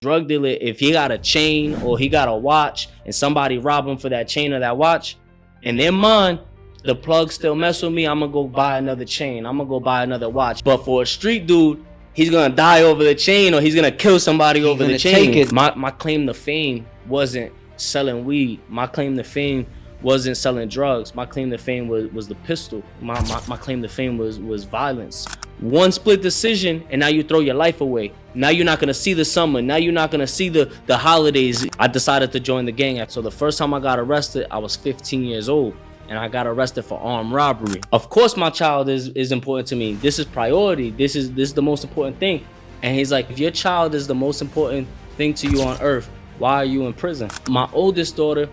Drug dealer, if he got a chain or he got a watch and somebody rob him for that chain or that watch, in their mind, the plug still mess with me, I'm gonna go buy another chain, I'm gonna go buy another watch. But for a street dude, he's gonna die over the chain or he's gonna kill somebody over the chain. My claim to fame wasn't selling weed. My claim to fame wasn't selling drugs. My claim to fame was the pistol. My claim to fame was violence. One split decision and now you throw your life away. Now you're not gonna see the summer. Now you're not gonna see the holidays. I decided to join the gang. So the first time I got arrested, I was 15 years old and I got arrested for armed robbery. Of course my child is important to me. This is priority. This is the most important thing. And he's like, if your child is the most important thing to you on earth, why are you in prison? My oldest daughter,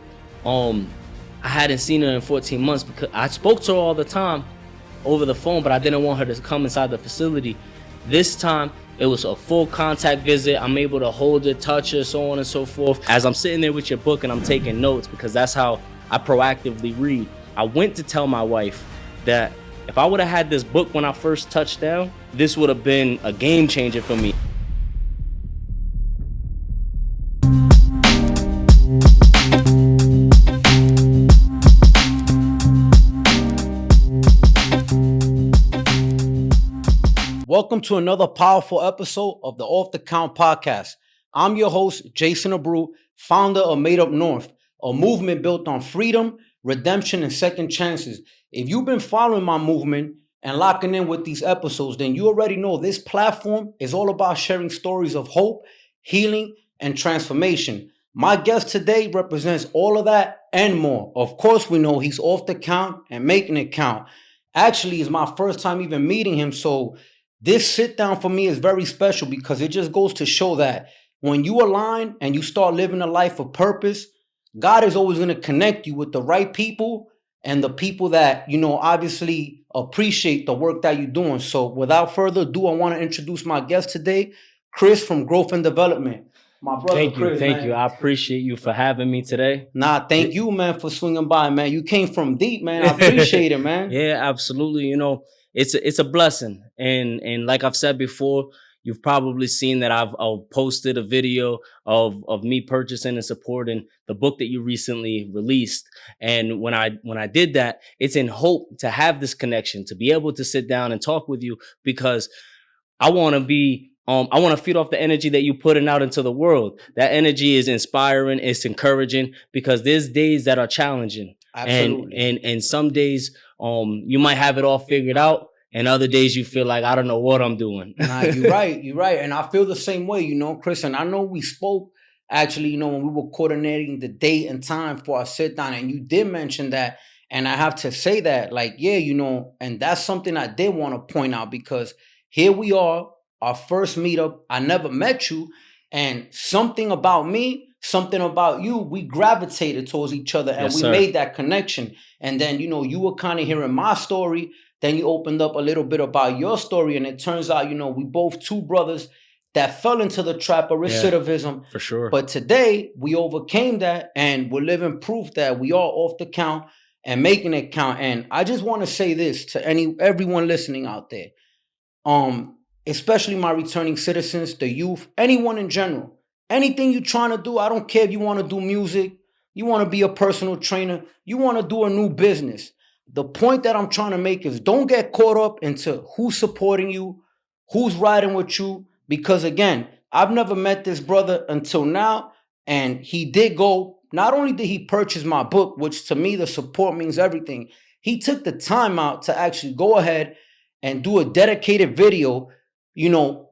I hadn't seen her in 14 months because I spoke to her all the time over the phone, but I didn't want her to come inside the facility. This time, it was a full contact visit. I'm able to hold her, touch her, so on and so forth. As I'm sitting there with your book and I'm taking notes, because that's how I proactively read. I went to tell my wife that if I would have had this book when I first touched down, this would have been a game changer for me. Welcome to another powerful episode of the Off the Count podcast. I'm your host, Jason Abreu, founder of Made Up North, a movement built on freedom, redemption, and second chances. If you've been following my movement and locking in with these episodes, then you already know this platform is all about sharing stories of hope, healing, and transformation. My guest today represents all of that and more. Of course, we know he's off the count and making it count. Actually, it's my first time even meeting him, so this sit down for me is very special because it just goes to show that when you align and you start living a life of purpose, God is always going to connect you with the right people and the people that, obviously appreciate the work that you're doing. So without further ado, I want to introduce my guest today, Chris from Growth and Development. My brother, Thank you. I appreciate you for having me today. Thank you, man, for swinging by, man. You came from deep, man. I appreciate it, man. Yeah, absolutely. It's a blessing. And like I've said before, you've probably seen that I've posted a video of me purchasing and supporting the book that you recently released. And when I did that, it's in hope to have this connection, to be able to sit down and talk with you, because I want to feed off the energy that you're putting out into the world. That energy is inspiring, it's encouraging, because there's days that are challenging. Absolutely. And some days you might have it all figured out, and other days you feel like, I don't know what I'm doing. You're right. And I feel the same way, Chris. And I know we spoke actually, when we were coordinating the date and time for our sit down, and you did mention that. And I have to say that, and that's something I did want to point out, because here we are, our first meetup. I never met you, and something about me, something about you, we gravitated towards each other, and we made that connection. And then, you were kind of hearing my story. Then you opened up a little bit about your story, and it turns out, we both two brothers that fell into the trap of recidivism. Yeah, for sure. But today we overcame that, and we're living proof that we are off the count and making it count. And I just want to say this to everyone listening out there, especially my returning citizens, the youth, anyone in general. Anything you're trying to do, I don't care if you want to do music, you want to be a personal trainer, you want to do a new business. The point that I'm trying to make is don't get caught up into who's supporting you, who's riding with you. Because again, I've never met this brother until now. And he did go, not only did he purchase my book, which to me, the support means everything. He took the time out to actually go ahead and do a dedicated video,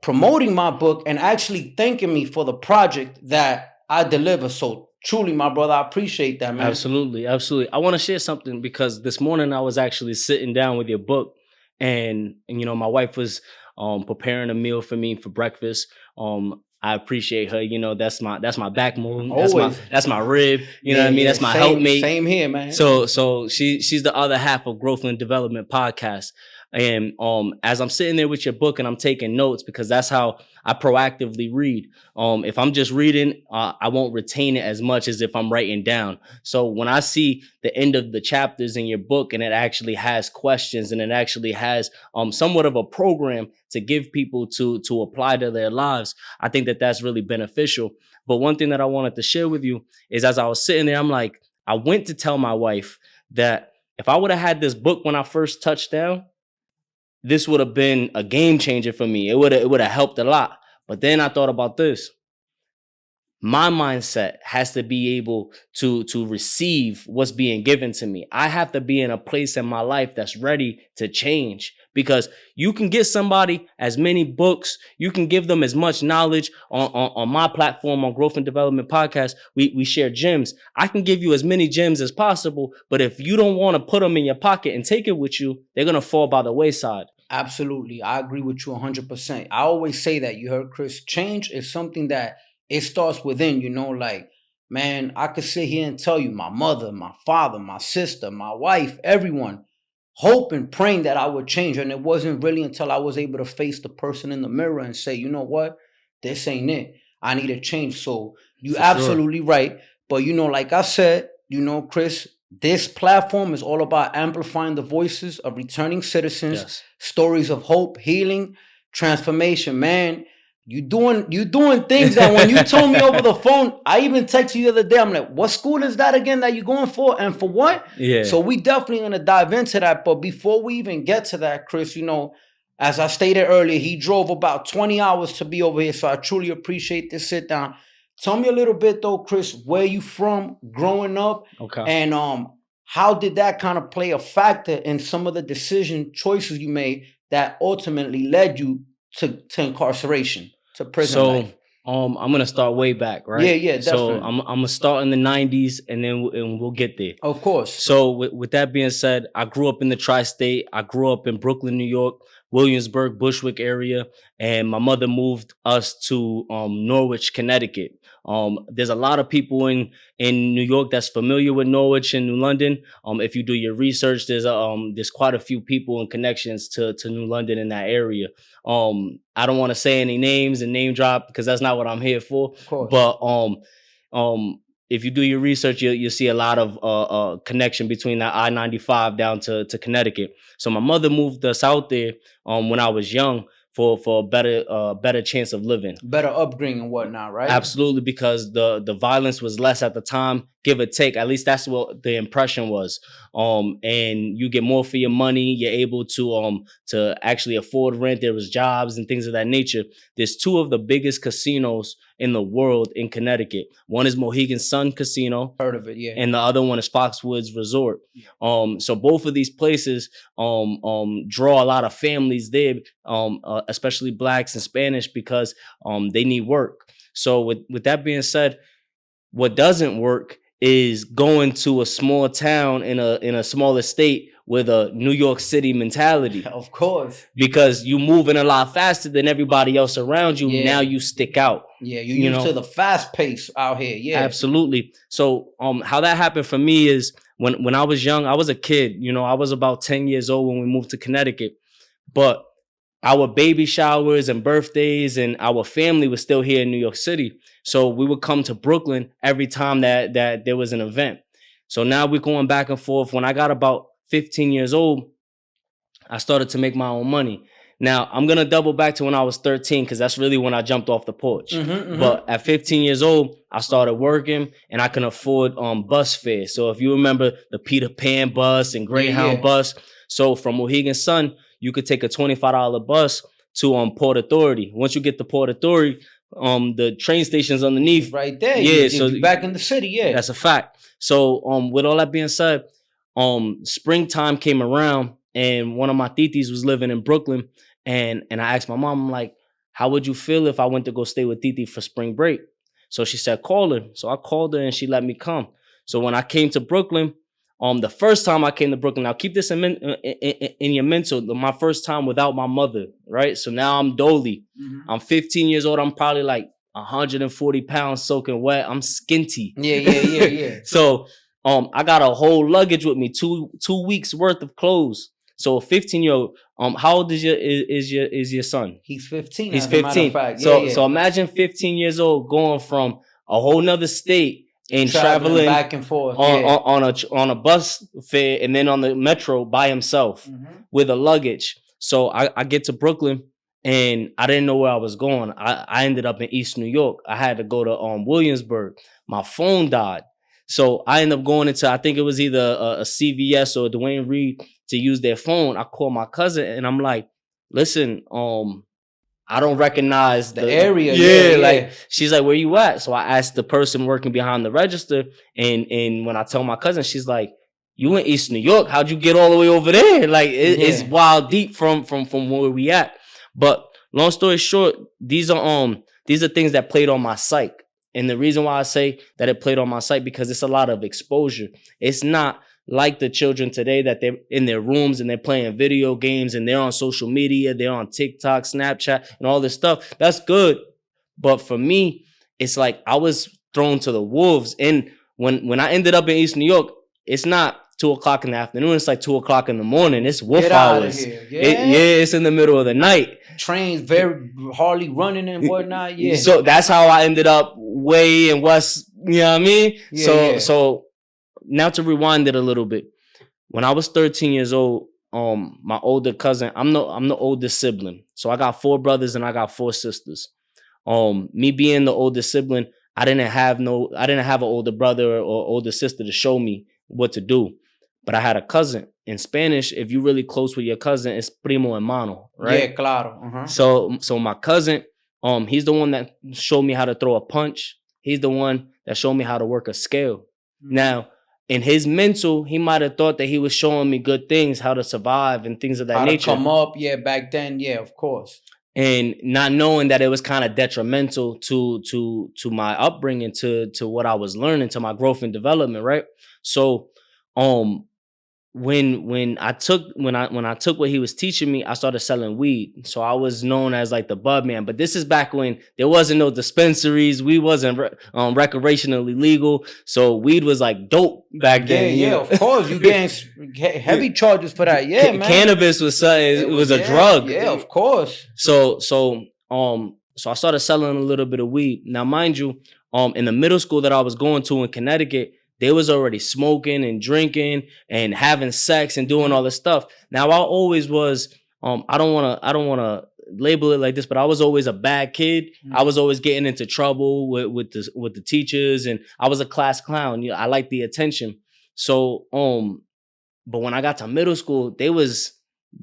promoting my book and actually thanking me for the project that I deliver. So truly, my brother, I appreciate that, man. Absolutely. I want to share something, because this morning I was actually sitting down with your book, and my wife was preparing a meal for me for breakfast. I appreciate her. That's my backbone. That's my rib. You know what I mean? That's my helpmate. Same here, man. So she's the other half of Growth and Development podcast. And as I'm sitting there with your book and I'm taking notes, because that's how I proactively read. If I'm just reading, I won't retain it as much as if I'm writing down. So when I see the end of the chapters in your book and it actually has questions and it actually has somewhat of a program to give people to apply to their lives, I think that that's really beneficial. But one thing that I wanted to share with you is, as I was sitting there, I'm like, I went to tell my wife that if I would have had this book when I first touched down, this would have been a game changer for me. It would have helped a lot. But then I thought about this. My mindset has to be able to receive what's being given to me. I have to be in a place in my life that's ready to change, because you can get somebody as many books, you can give them as much knowledge on my platform, on Growth and Development Podcast. We share gems. I can give you as many gems as possible, but if you don't want to put them in your pocket and take it with you, they're going to fall by the wayside. Absolutely. I agree with you 100%. I always say that, you heard Chris, change is something that it starts within, like, man, I could sit here and tell you my mother, my father, my sister, my wife, everyone, hope and praying that I would change. And it wasn't really until I was able to face the person in the mirror and say, you know what, this ain't it. I need a change. So you're absolutely right. But, like I said, Chris, this platform is all about amplifying the voices of returning citizens, Yes. Stories of hope, healing, transformation. Man, you doing things that when you told me over the phone, I even texted you the other day. I'm like, what school is that again that you're going for, and for what? Yeah. So we definitely gonna dive into that. But before we even get to that, Chris, as I stated earlier, he drove about 20 hours to be over here. So I truly appreciate this sit down. Tell me a little bit though, Chris, where you from growing up, Okay. and how did that kind of play a factor in some of the choices you made that ultimately led you to incarceration, to prison life? I'm gonna start way back, right? Yeah, So definitely. I'm gonna start in the '90s, and then we'll get there. Of course. So with that being said, I grew up in the tri-state. I grew up in Brooklyn, New York, Williamsburg, Bushwick area, and my mother moved us to Norwich, Connecticut. There's a lot of people in New York that's familiar with Norwich and New London. If you do your research, there's quite a few people and connections to New London in that area. I don't want to say any names and name drop because that's not what I'm here for. Of course. But if you do your research, you'll see a lot of connection between that I-95 down to Connecticut. So my mother moved us out there when I was young for a better chance of living. Better upbringing and whatnot, right? Absolutely, because the violence was less at the time, give or take. At least that's what the impression was. And you get more for your money. You're able to actually afford rent. There was jobs and things of that nature. There's two of the biggest casinos in the world in Connecticut. One is Mohegan Sun Casino. Heard of it, yeah. And the other one is Foxwoods Resort. So both of these places draw a lot of families there, especially Blacks and Spanish, because they need work. So with that being said, what doesn't work is going to a small town in a smaller state with a New York City mentality. Of course. Because you moving a lot faster than everybody else around you. Yeah. Now you stick out. Yeah, you're used to the fast pace out here. Yeah. Absolutely. So how that happened for me is when I was young, I was a kid. I was about 10 years old when we moved to Connecticut. But our baby showers and birthdays and our family was still here in New York City. So we would come to Brooklyn every time that there was an event. So now we're going back and forth. When I got about 15 years old, I started to make my own money. Now, I'm going to double back to when I was 13 because that's really when I jumped off the porch. But at 15 years old, I started working and I can afford bus fare. So if you remember the Peter Pan bus and Greyhound bus, so from Mohegan Sun, you could take a $25 bus to Port Authority. Once you get to Port Authority, the train station's underneath. Right there. Yeah, so you're back in the city, yeah. That's a fact. So with all that being said, springtime came around and one of my titis was living in Brooklyn, and I asked my mom, I'm like, how would you feel if I went to go stay with Titi for spring break? So she said, call her. So I called her and she let me come. So when I came to Brooklyn, the first time I came to Brooklyn, now keep this in your mental, my first time without my mother, right? So now I'm Dolly. I'm 15 years old. I'm probably like 140 pounds soaking wet. I'm skinty. Yeah. So I got a whole luggage with me, two weeks worth of clothes. So a 15-year-old, how old is your son? He's 15. He's as a matter 15. of fact. So imagine 15 years old going from a whole nother state and traveling back and forth on a bus fare and then on the metro by himself with a luggage. So I get to Brooklyn and I didn't know where I was going. I ended up in East New York. I had to go to Williamsburg. My phone died. So I ended up going into, I think it was either a CVS or Dwayne Reed to use their phone. I called my cousin and I'm like, listen, I don't recognize the area. Yeah, like she's like, where you at? So I asked the person working behind the register, and when I tell my cousin, she's like, you in East New York? How'd you get all the way over there? Like it's wild deep from where we at. But long story short, these are things that played on my psyche. And the reason why I say that it played on my psyche because it's a lot of exposure. It's not like the children today that they're in their rooms and they're playing video games and they're on social media, they're on TikTok, Snapchat, and all this stuff. That's good. But for me, it's like I was thrown to the wolves. And when I ended up in East New York, it's not 2:00 in the afternoon. It's like 2:00 in the morning. It's wolf hours. It's in the middle of the night. Trains very hardly running and whatnot. Yeah. So that's how I ended up way in West. You know what I mean? So now to rewind it a little bit. When I was 13 years old, my older cousin, I'm the oldest sibling. So I got 4 brothers and I got 4 sisters. Me being the oldest sibling, I didn't have an older brother or older sister to show me what to do. But I had a cousin. In Spanish, if you're really close with your cousin, it's primo hermano, right? Yeah, claro. So my cousin, he's the one that showed me how to throw a punch. He's the one that showed me how to work a scale. Now, in his mental, he might have thought that he was showing me good things, how to survive and things of that nature. How to come up, back then, of course. And not knowing that it was kind of detrimental to my upbringing, to what I was learning, to my growth and development, right? So, when I took what he was teaching me, I started selling weed. So I was known as like the bud man. But this is back when there wasn't no dispensaries. We wasn't recreationally legal. So weed was like dope back then. Yeah, of course. You getting heavy charges for that. Yeah, man. Cannabis was it was a drug. Yeah, of course. So I started selling a little bit of weed. Now, mind you, in the middle school that I was going to in Connecticut, they was already smoking and drinking and having sex and doing all this stuff. Now I always was, I don't want to label it like this, but I was always a bad kid. I was always getting into trouble with the teachers, and I was a class clown. I liked the attention. So, but when I got to middle school, they was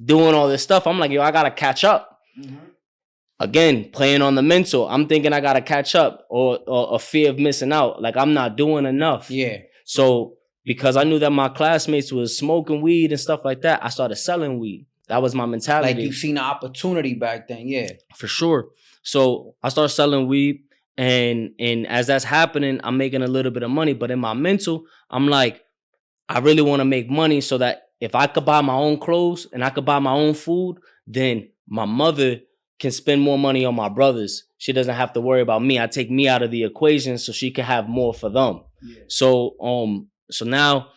doing all this stuff. I'm like, I gotta catch up. Again, playing on the mental. I'm thinking I gotta catch up, or a fear of missing out. Like I'm not doing enough. Yeah. So because I knew that my classmates was smoking weed and stuff like that, I started selling weed. That was my mentality. Like you seen an opportunity back then, yeah. For sure. So I started selling weed, and as that's happening, I'm making a little bit of money. But in my mental, I'm like, I really want to make money so that if I could buy my own clothes and I could buy my own food, then my mother can spend more money on my brothers. She doesn't have to worry about me. I take me out of the equation so she can have more for them. Yeah. So now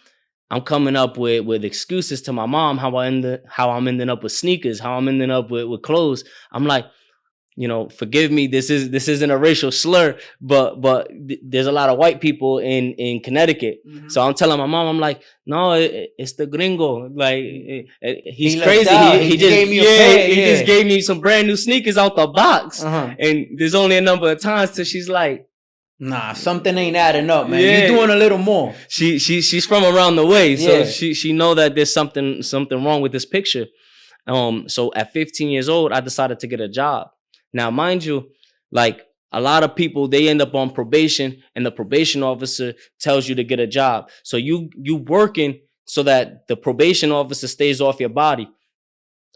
I'm coming up with excuses to my mom how I'm ending up with sneakers, how I'm ending up with clothes. I'm like, forgive me, this isn't a racial slur, but there's a lot of white people in Connecticut. So I'm telling my mom, I'm like, no, it's the gringo. Like he's crazy. He just gave me some brand new sneakers out the box. And there's only a number of times till she's like, nah, something ain't adding up, man. You're doing a little more. She's from around the way, so she know that there's something wrong with this picture. So at 15 years old, I decided to get a job. Now, mind you, like a lot of people, they end up on probation and the probation officer tells you to get a job. So you working so that the probation officer stays off your body.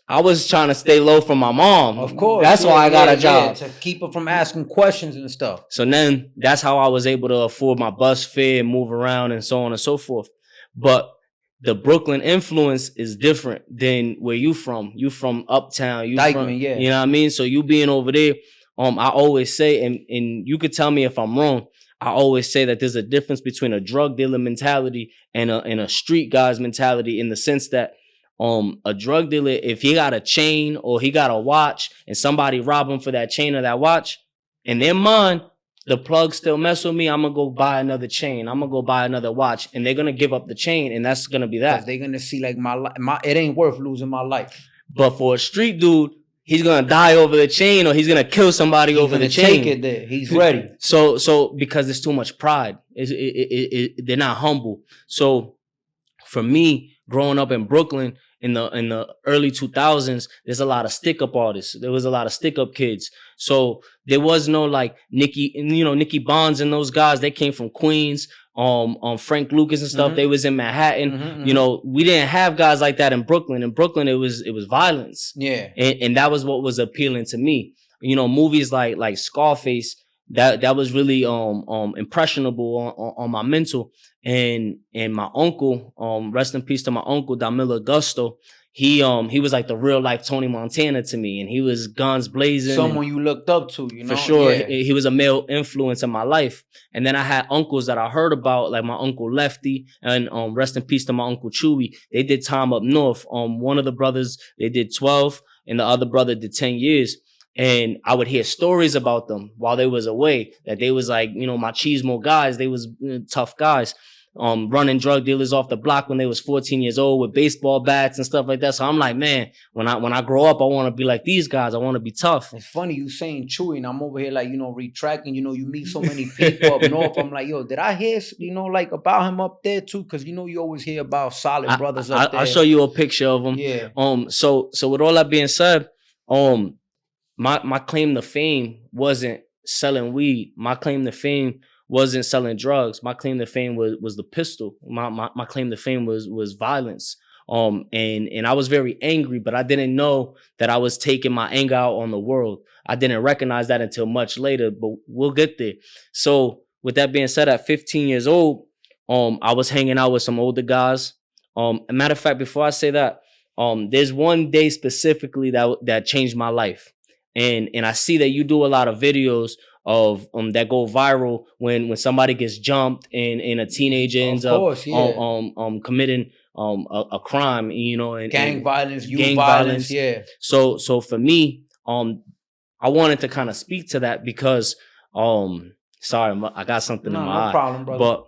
I was trying to stay low from my mom. Of course. That's why I got a job. To keep her from asking questions and stuff. So then that's how I was able to afford my bus fare and move around and so on and so forth. But the Brooklyn influence is different than where you from. You from uptown. Dykeman, yeah. You know what I mean? So you being over there, I always say, and you could tell me if I'm wrong, I always say that there's a difference between a drug dealer mentality and a street guy's mentality, in the sense that A drug dealer, if he got a chain or he got a watch and somebody rob him for that chain or that watch, in their mind, the plug still mess with me, I'm gonna go buy another chain. I'm gonna go buy another watch, and they're gonna give up the chain, and that's gonna be that. Because they're gonna see like my it ain't worth losing my life. But for a street dude, he's gonna die over the chain, or he's gonna kill somebody over the chain. Take it there. He's ready. So because there's too much pride, they're not humble. So for me, growing up in Brooklyn in the early 2000s, there's a lot of stick-up artists. There was a lot of stick-up kids. So there was no like Nicky Bonds and those guys. They came from Queens. Frank Lucas and stuff. They was in Manhattan. We didn't have guys like that in Brooklyn. In Brooklyn, it was violence. Yeah, and that was what was appealing to me. Movies like Scarface. That was really impressionable on my mental. And my uncle, rest in peace to my uncle Damila Gusto. He was like the real life Tony Montana to me, and he was guns blazing. Someone you looked up to, for sure. Yeah. He was a male influence in my life. And then I had uncles that I heard about, like my uncle Lefty, and rest in peace to my uncle Chewy. They did time up north. One of the brothers, they did 12, and the other brother did 10 years. And I would hear stories about them while they was away, that they was like, machismo guys. They was tough guys, running drug dealers off the block when they was 14 years old with baseball bats and stuff like that. So I'm like, man, when I grow up, I want to be like these guys. I want to be tough. It's funny you saying Chewy, and I'm over here like, retracting, you meet so many people up north. I'm like, yo, did I hear, like about him up there too? Because, you always hear about solid brothers up there. I'll show you a picture of him. Yeah. So with all that being said, my claim to fame wasn't selling weed. My claim to fame wasn't selling drugs. My claim to fame was the pistol. My claim to fame was violence. And I was very angry, but I didn't know that I was taking my anger out on the world. I didn't recognize that until much later, but we'll get there. So with that being said, at 15 years old, I was hanging out with some older guys. A matter of fact, before I say that, there's one day specifically that changed my life. And I see that you do a lot of videos of that go viral when somebody gets jumped and a teenager ends up committing a crime, and gang violence, youth violence, yeah. So for me, I wanted to kind of speak to that because sorry, I got something in my eye. No problem, brother. But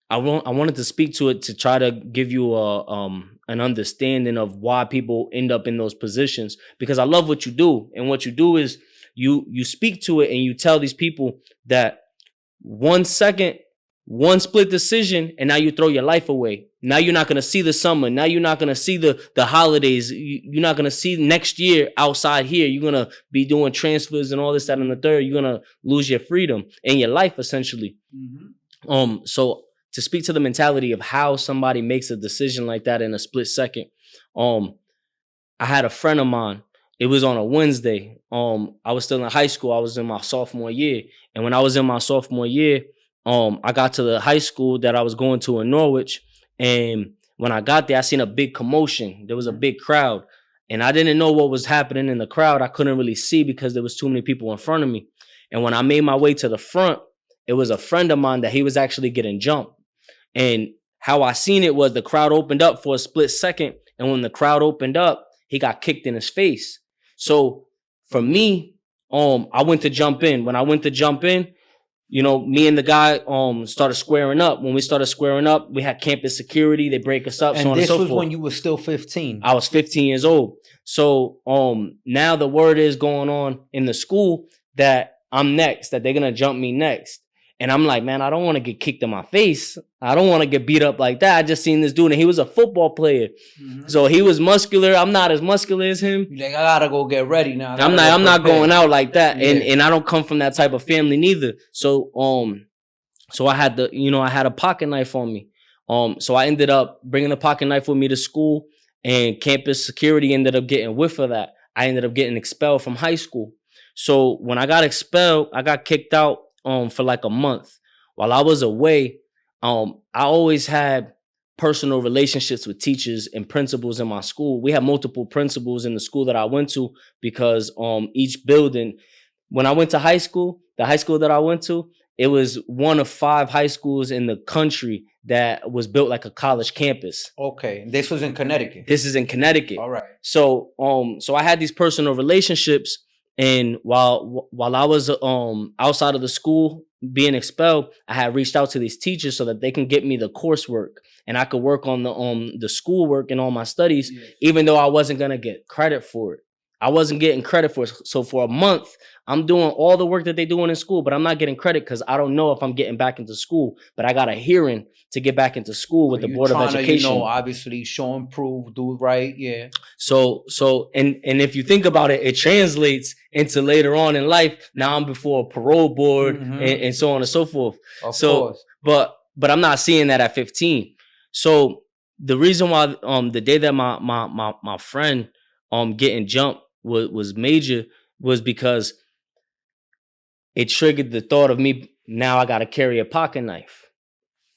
I wanted to speak to it to try to give you an understanding of why people end up in those positions, because I love what you do. And what you do is you speak to it and you tell these people that 1 second, one split decision, and now you throw your life away. Now you're not going to see the summer. Now you're not going to see the holidays. You're not going to see next year outside here. You're going to be doing transfers and all this, that, and the third. You're going to lose your freedom and your life, essentially. So to speak to the mentality of how somebody makes a decision like that in a split second, I had a friend of mine. It was on a Wednesday. I was still in high school. I was in my sophomore year. And when I was in my sophomore year, I got to the high school that I was going to in Norwich. And when I got there, I seen a big commotion. There was a big crowd. And I didn't know what was happening in the crowd. I couldn't really see because there was too many people in front of me. And when I made my way to the front, it was a friend of mine that he was actually getting jumped. And how I seen it was the crowd opened up for a split second. And when the crowd opened up, he got kicked in his face. So for me, I went to jump in. When I went to jump in, me and the guy started squaring up. When we started squaring up, we had campus security. They break us up, and so on and so forth. This was when you were still 15. I was 15 years old. So now the word is going on in the school that I'm next, that they're going to jump me next. And I'm like, man, I don't want to get kicked in my face. I don't want to get beat up like that. I just seen this dude, and he was a football player. So he was muscular. I'm not as muscular as him. You're like, I got to go get ready now. I'm not going out like that. Yeah. And I don't come from that type of family neither. So I had I had a pocket knife on me. So I ended up bringing the pocket knife with me to school, and campus security ended up getting whiff of that. I ended up getting expelled from high school. So when I got expelled, I got kicked out for like a month. While I was away, I always had personal relationships with teachers and principals in my school. We had multiple principals in the school that I went to because each building, when I went to high school, the high school that I went to, it was one of 5 high schools in the country that was built like a college campus. Okay. This was in Connecticut. This is in Connecticut. All right. So I had these personal relationships, and while I was outside of the school being expelled, I had reached out to these teachers so that they can get me the coursework and I could work on the schoolwork and all my studies, even though I wasn't gonna get credit for it. I wasn't getting credit for it. So for a month, I'm doing all the work that they're doing in school, but I'm not getting credit because I don't know if I'm getting back into school. But I got a hearing to get back into school with the Board of Education. Obviously show and prove, do it right, yeah. So and if you think about it, it translates into later on in life. Now I'm before a parole board and so on and so forth. Of course. But I'm not seeing that at 15. So the reason why the day that my friend getting jumped was major was because it triggered the thought of me, now I got to carry a pocket knife.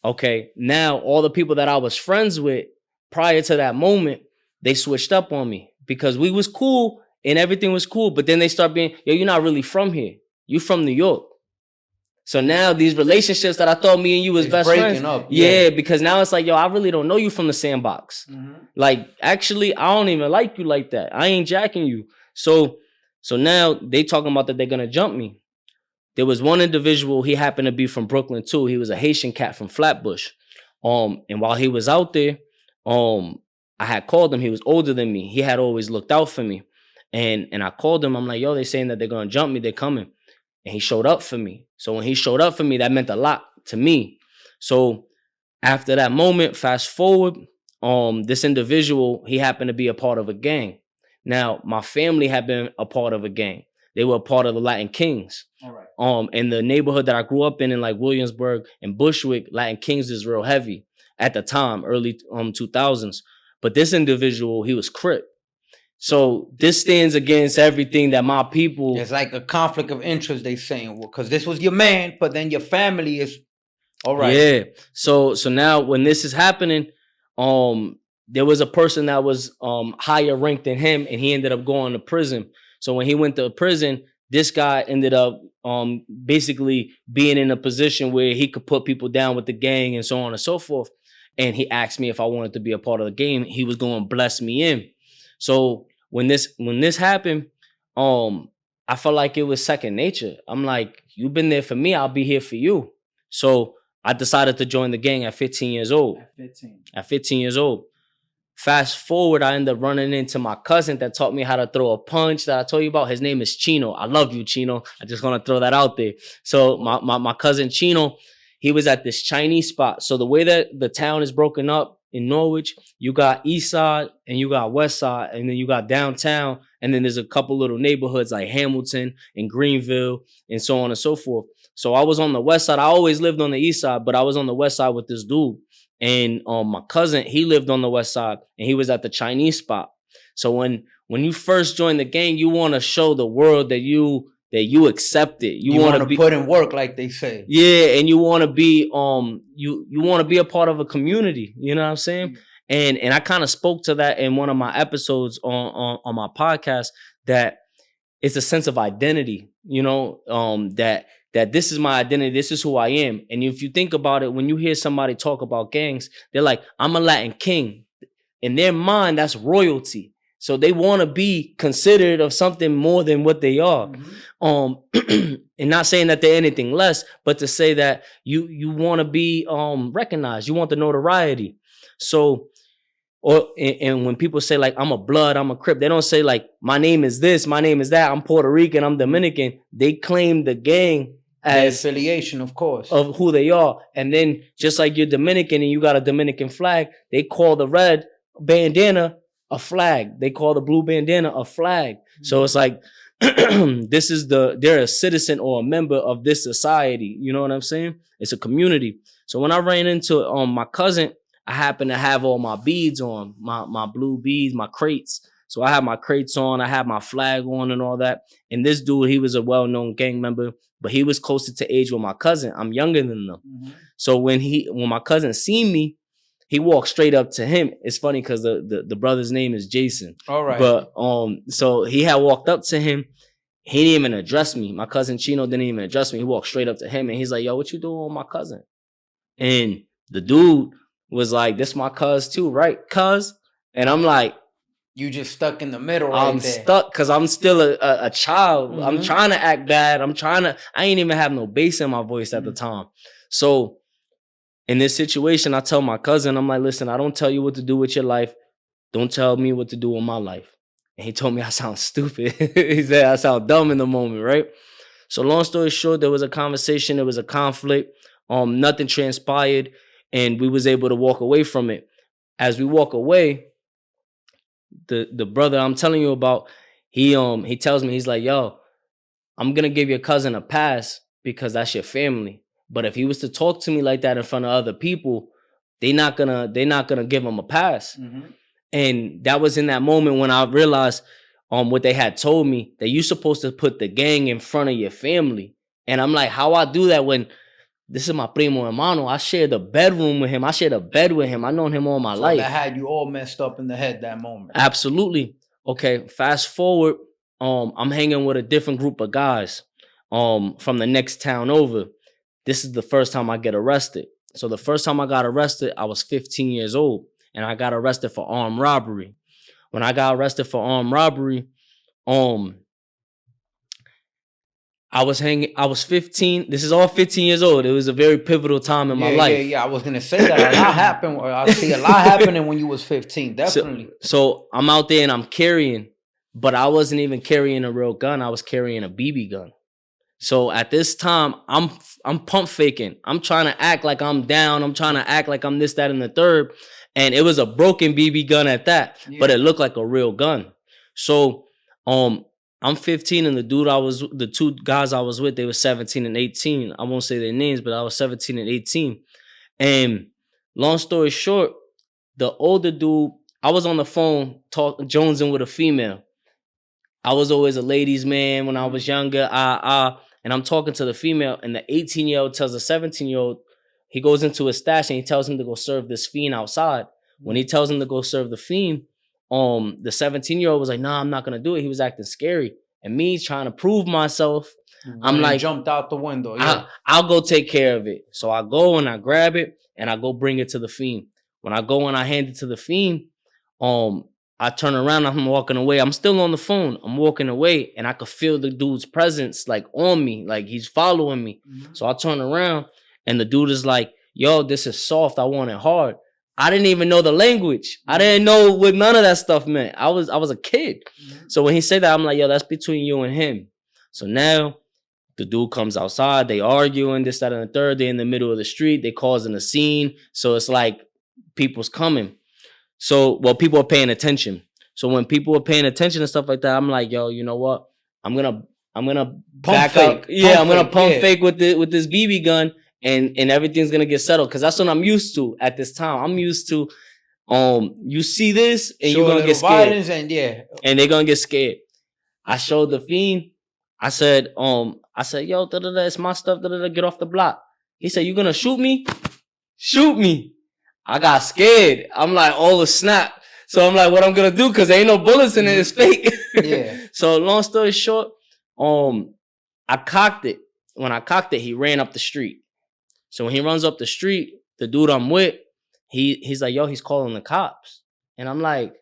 Okay, now all the people that I was friends with prior to that moment, they switched up on me because we was cool and everything was cool. But then they start being, yo, you're not really from here. You from New York. So now these relationships that I thought me and you was best friends. Up, yeah, because now it's like, yo, I really don't know you from the sandbox. Like, actually, I don't even like you like that. I ain't jacking you. So now they talking about that they're going to jump me. There was one individual, he happened to be from Brooklyn too. He was a Haitian cat from Flatbush. And while he was out there, I had called him. He was older than me. He had always looked out for me. And I called him. I'm like, yo, they saying that they're going to jump me. They're coming. And he showed up for me. So when he showed up for me, that meant a lot to me. So after that moment, fast forward, this individual, he happened to be a part of a gang. Now, my family had been a part of a gang. They were a part of the Latin Kings. All right. In the neighborhood that I grew up in like Williamsburg and Bushwick, Latin Kings is real heavy at the time, early 2000s. But this individual, he was Crip. So this stands against everything that my people. It's like a conflict of interest, they saying, well, because this was your man, but then your family is all right. Yeah. So now when this is happening, there was a person that was higher ranked than him, and he ended up going to prison. So when he went to prison, this guy ended up basically being in a position where he could put people down with the gang and so on and so forth. And he asked me if I wanted to be a part of the game. He was going to bless me in. So when this happened, I felt like it was second nature. I'm like, you've been there for me, I'll be here for you. So I decided to join the gang at 15 years old. At 15 years old. Fast forward, I ended up running into my cousin that taught me how to throw a punch that I told you about. His name is Chino. I love you, Chino. I just want to throw that out there. So my cousin Chino, he was at this Chinese spot. So the way that the town is broken up in Norwich, you got east side and you got west side, and then you got downtown, and then there's a couple little neighborhoods like Hamilton and Greenville and so on and so forth. So I was on the west side. I always lived on the east side, but I was on the west side with this dude. And my cousin, he lived on the west side, and he was at the Chinese spot. So when you first join the gang, you want to show the world that you accept it. You want to put in work, like they say. Yeah, and you want to be you want to be a part of a community. You know what I'm saying? And I kind of spoke to that in one of my episodes on my podcast, that it's a sense of identity. You know, that this is my identity, this is who I am. And if you think about it, when you hear somebody talk about gangs, they're like, I'm a Latin king. In their mind, that's royalty. So they want to be considered of something more than what they are. And not saying that they're anything less, but to say that you want to be recognized, you want the notoriety. So, and when people say like, I'm a blood, I'm a Crip, they don't say like, my name is this, my name is that, I'm Puerto Rican, I'm Dominican. They claim the gang as the affiliation, of course, of who they are. And then just like you're Dominican and you got a Dominican flag, they call the red bandana a flag. They call the blue bandana a flag. So it's like, they're a citizen or a member of this society. You know what I'm saying? It's a community. So when I ran into my cousin, I happened to have all my beads on, my blue beads, my crates. So I had my crates on, I had my flag on and all that. And this dude, he was a well-known gang member, but he was closer to age with my cousin. I'm younger than them. So when my cousin seen me, he walked straight up to him. It's funny because the brother's name is Jason. All right. But so he had walked up to him. He didn't even address me. My cousin Chino didn't even address me. He walked straight up to him and he's like, yo, what you doing with my cousin? And The dude was like, this my cuz too, right? Cuz? And I'm like, you just stuck in the middle I'm right there. stuck because I'm still a child. Mhm. I'm trying to act bad. I ain't even have no bass in my voice at the time. So in this situation, I tell my cousin, I'm like, listen, I don't tell you what to do with your life. Don't tell me what to do with my life. And he told me I sound stupid. He said I sound dumb in the moment, right? So long story short, there was a conversation, there was a conflict. Nothing transpired, and we was able to walk away from it. As we walk away, the brother I'm telling you about, he tells me, he's like, yo, I'm gonna give your cousin a pass because that's your family. But if he was to talk to me like that in front of other people, they're not gonna give him a pass. And that was in that moment when I realized what they had told me, that you're supposed to put the gang in front of your family. And I'm like, how I do that when this is my primo hermano? I share the bedroom with him. I share the bed with him. I known him all my life. That had you all messed up in the head that moment. Absolutely. Okay, fast forward. I'm hanging with a different group of guys from the next town over. This is the first time I get arrested. So the first time I got arrested, I was 15 years old. And I got arrested for armed robbery. When I got arrested for armed robbery, I was 15. This is all 15 years old. It was a very pivotal time in my life. Yeah. I was gonna say that a lot happened. I see a lot happening when you was 15. Definitely. So I'm out there and I'm carrying, but I wasn't even carrying a real gun. I was carrying a BB gun. So at this time, I'm pump faking. I'm trying to act like I'm down. I'm trying to act like I'm this, that, and the third. And it was a broken BB gun at that, but it looked like a real gun. So I'm 15 and the two guys I was with, they were 17 and 18. I won't say their names, but I was 17 and 18. And long story short, the older dude, I was on the phone jonesing with a female. I was always a ladies' man when I was younger. And I'm talking to the female, and the 18-year-old tells the 17-year-old, he goes into his stash and he tells him to go serve this fiend outside. When he tells him to go serve the fiend, the 17-year-old was like, nah, I'm not gonna do it. He was acting scary. And me trying to prove myself, I'm like, jumped out the window. I'll go take care of it. So I go and I grab it and I go bring it to the fiend. When I go and I hand it to the fiend, I turn around, I'm walking away. I'm still on the phone. I'm walking away and I could feel the dude's presence like on me, like he's following me. So I turn around and the dude is like, yo, this is soft. I want it hard. I didn't even know the language. I didn't know what none of that stuff meant. I was a kid. So when he said that, I'm like, yo, that's between you and him. So now the dude comes outside. They arguing, this, that, and the third. They're in the middle of the street. They causing a scene. So it's like people's coming. So, well, people are paying attention. So when people are paying attention and stuff like that, I'm like, yo, you know what? I'm gonna back up. Yeah, I'm gonna pump fake with this BB gun. And everything's gonna get settled because that's what I'm used to at this time. I'm used to, you see this and you're gonna get scared, and they're gonna get scared. I showed the fiend. I said, yo, it's my stuff. Get off the block. He said, you gonna shoot me? Shoot me. I got scared. I'm like, oh snap. So I'm like, what I'm gonna do? Because there ain't no bullets in it. It's fake. Yeah. So long story short, I cocked it. When I cocked it, he ran up the street. So when he runs up the street, the dude I'm with, he's like, yo, he's calling the cops. And I'm like,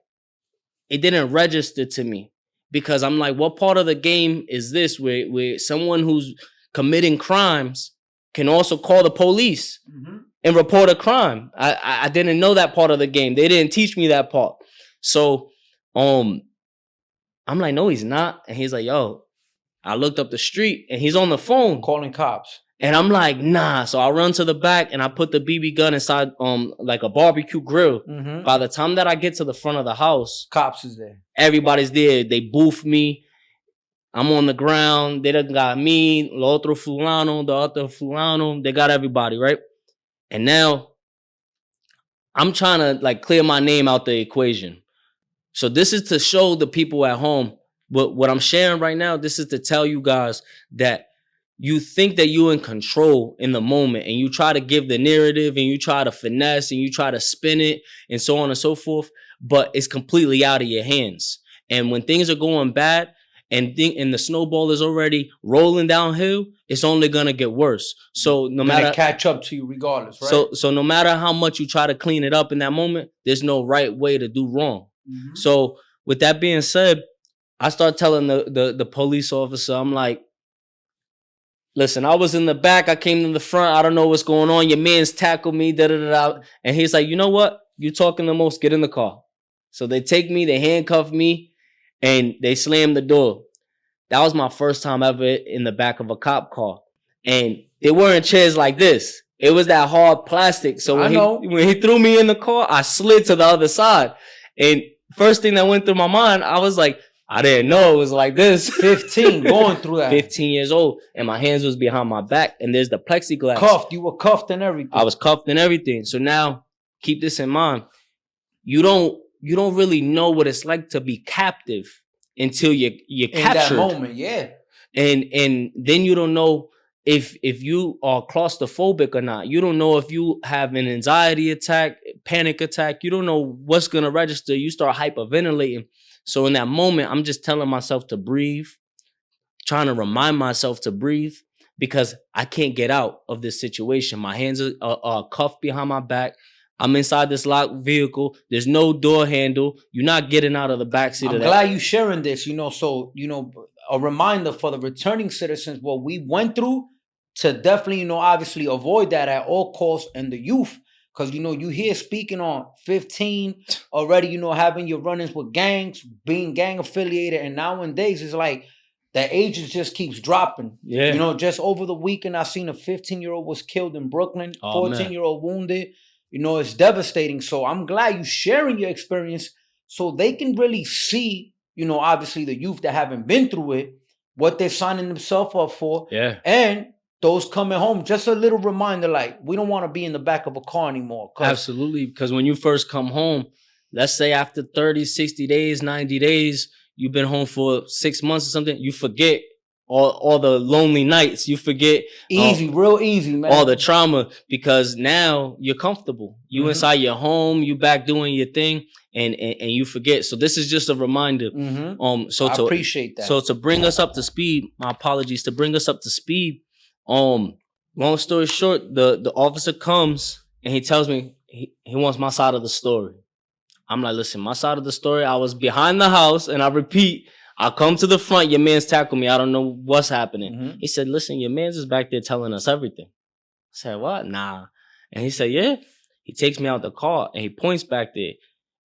it didn't register to me because I'm like, what part of the game is this where someone who's committing crimes can also call the police and report a crime? I didn't know that part of the game. They didn't teach me that part. So I'm like, no, he's not. And he's like, yo, I looked up the street and he's on the phone calling cops. And I'm like, nah. So I run to the back and I put the BB gun inside like a barbecue grill. By the time that I get to the front of the house, cops is there. Everybody's there. They boof me. I'm on the ground. They done got me, the other fulano. They got everybody, right? And now I'm trying to like clear my name out the equation. So this is to show the people at home what I'm sharing right now. This is to tell you guys that you think that you're in control in the moment and you try to give the narrative and you try to finesse and you try to spin it and so on and so forth, but it's completely out of your hands. And when things are going bad and the snowball is already rolling downhill, it's only gonna get worse. So no matter catch up to you regardless, right? So no matter how much you try to clean it up in that moment, there's no right way to do wrong. So with that being said, I start telling the police officer, I'm like, listen, I was in the back, I came to the front, I don't know what's going on. Your man's tackled me, and he's like, you know what? You talking the most, get in the car. So they take me, they handcuff me, and they slam the door. That was my first time ever in the back of a cop car. And they weren't chairs like this. It was that hard plastic. So when he threw me in the car, I slid to the other side. And first thing that went through my mind, I was like, I didn't know it was like this. 15, going through that. 15 years old. And my hands was behind my back. And there's the plexiglass. Cuffed. You were cuffed and everything. I was cuffed and everything. So now, keep this in mind. You don't really know what it's like to be captive until you're captured. In that moment, yeah. And then you don't know if you are claustrophobic or not. You don't know if you have an anxiety attack, panic attack. You don't know what's going to register. You start hyperventilating. So in that moment, I'm just telling myself to breathe, trying to remind myself to breathe, because I can't get out of this situation. My hands are cuffed behind my back. I'm inside this locked vehicle. There's no door handle. You're not getting out of the backseat of that. I'm glad you sharing this, so, a reminder for the returning citizens, what we went through, to definitely, obviously avoid that at all costs, and the youth, because, you hear speaking on 15 already, having your run-ins with gangs, being gang affiliated, and nowadays it's like the ages just keeps dropping. Yeah. Just over the weekend, I seen a 15-year-old was killed in Brooklyn, 14-year-old wounded. It's devastating. So I'm glad you sharing your experience so they can really see, obviously the youth that haven't been through it, what they're signing themselves up for. Yeah. And those coming home, just a little reminder, like, we don't want to be in the back of a car anymore. Absolutely. Because when you first come home, let's say after 30, 60 days, 90 days, you've been home for 6 months or something, you forget all the lonely nights. You forget real easy, man. All the trauma, because now you're comfortable. You inside your home, you back doing your thing, and you forget. So this is just a reminder. I appreciate that. So to bring us up to speed, my apologies, to bring us up to speed. Long story short, the officer comes and he tells me he wants my side of the story. I'm like, listen, my side of the story, I was behind the house, and I repeat, I come to the front, your man's tackled me. I don't know what's happening. He said, listen, your man's is back there telling us everything. I said, what? Nah. And he said, yeah. He takes me out the car and he points back there.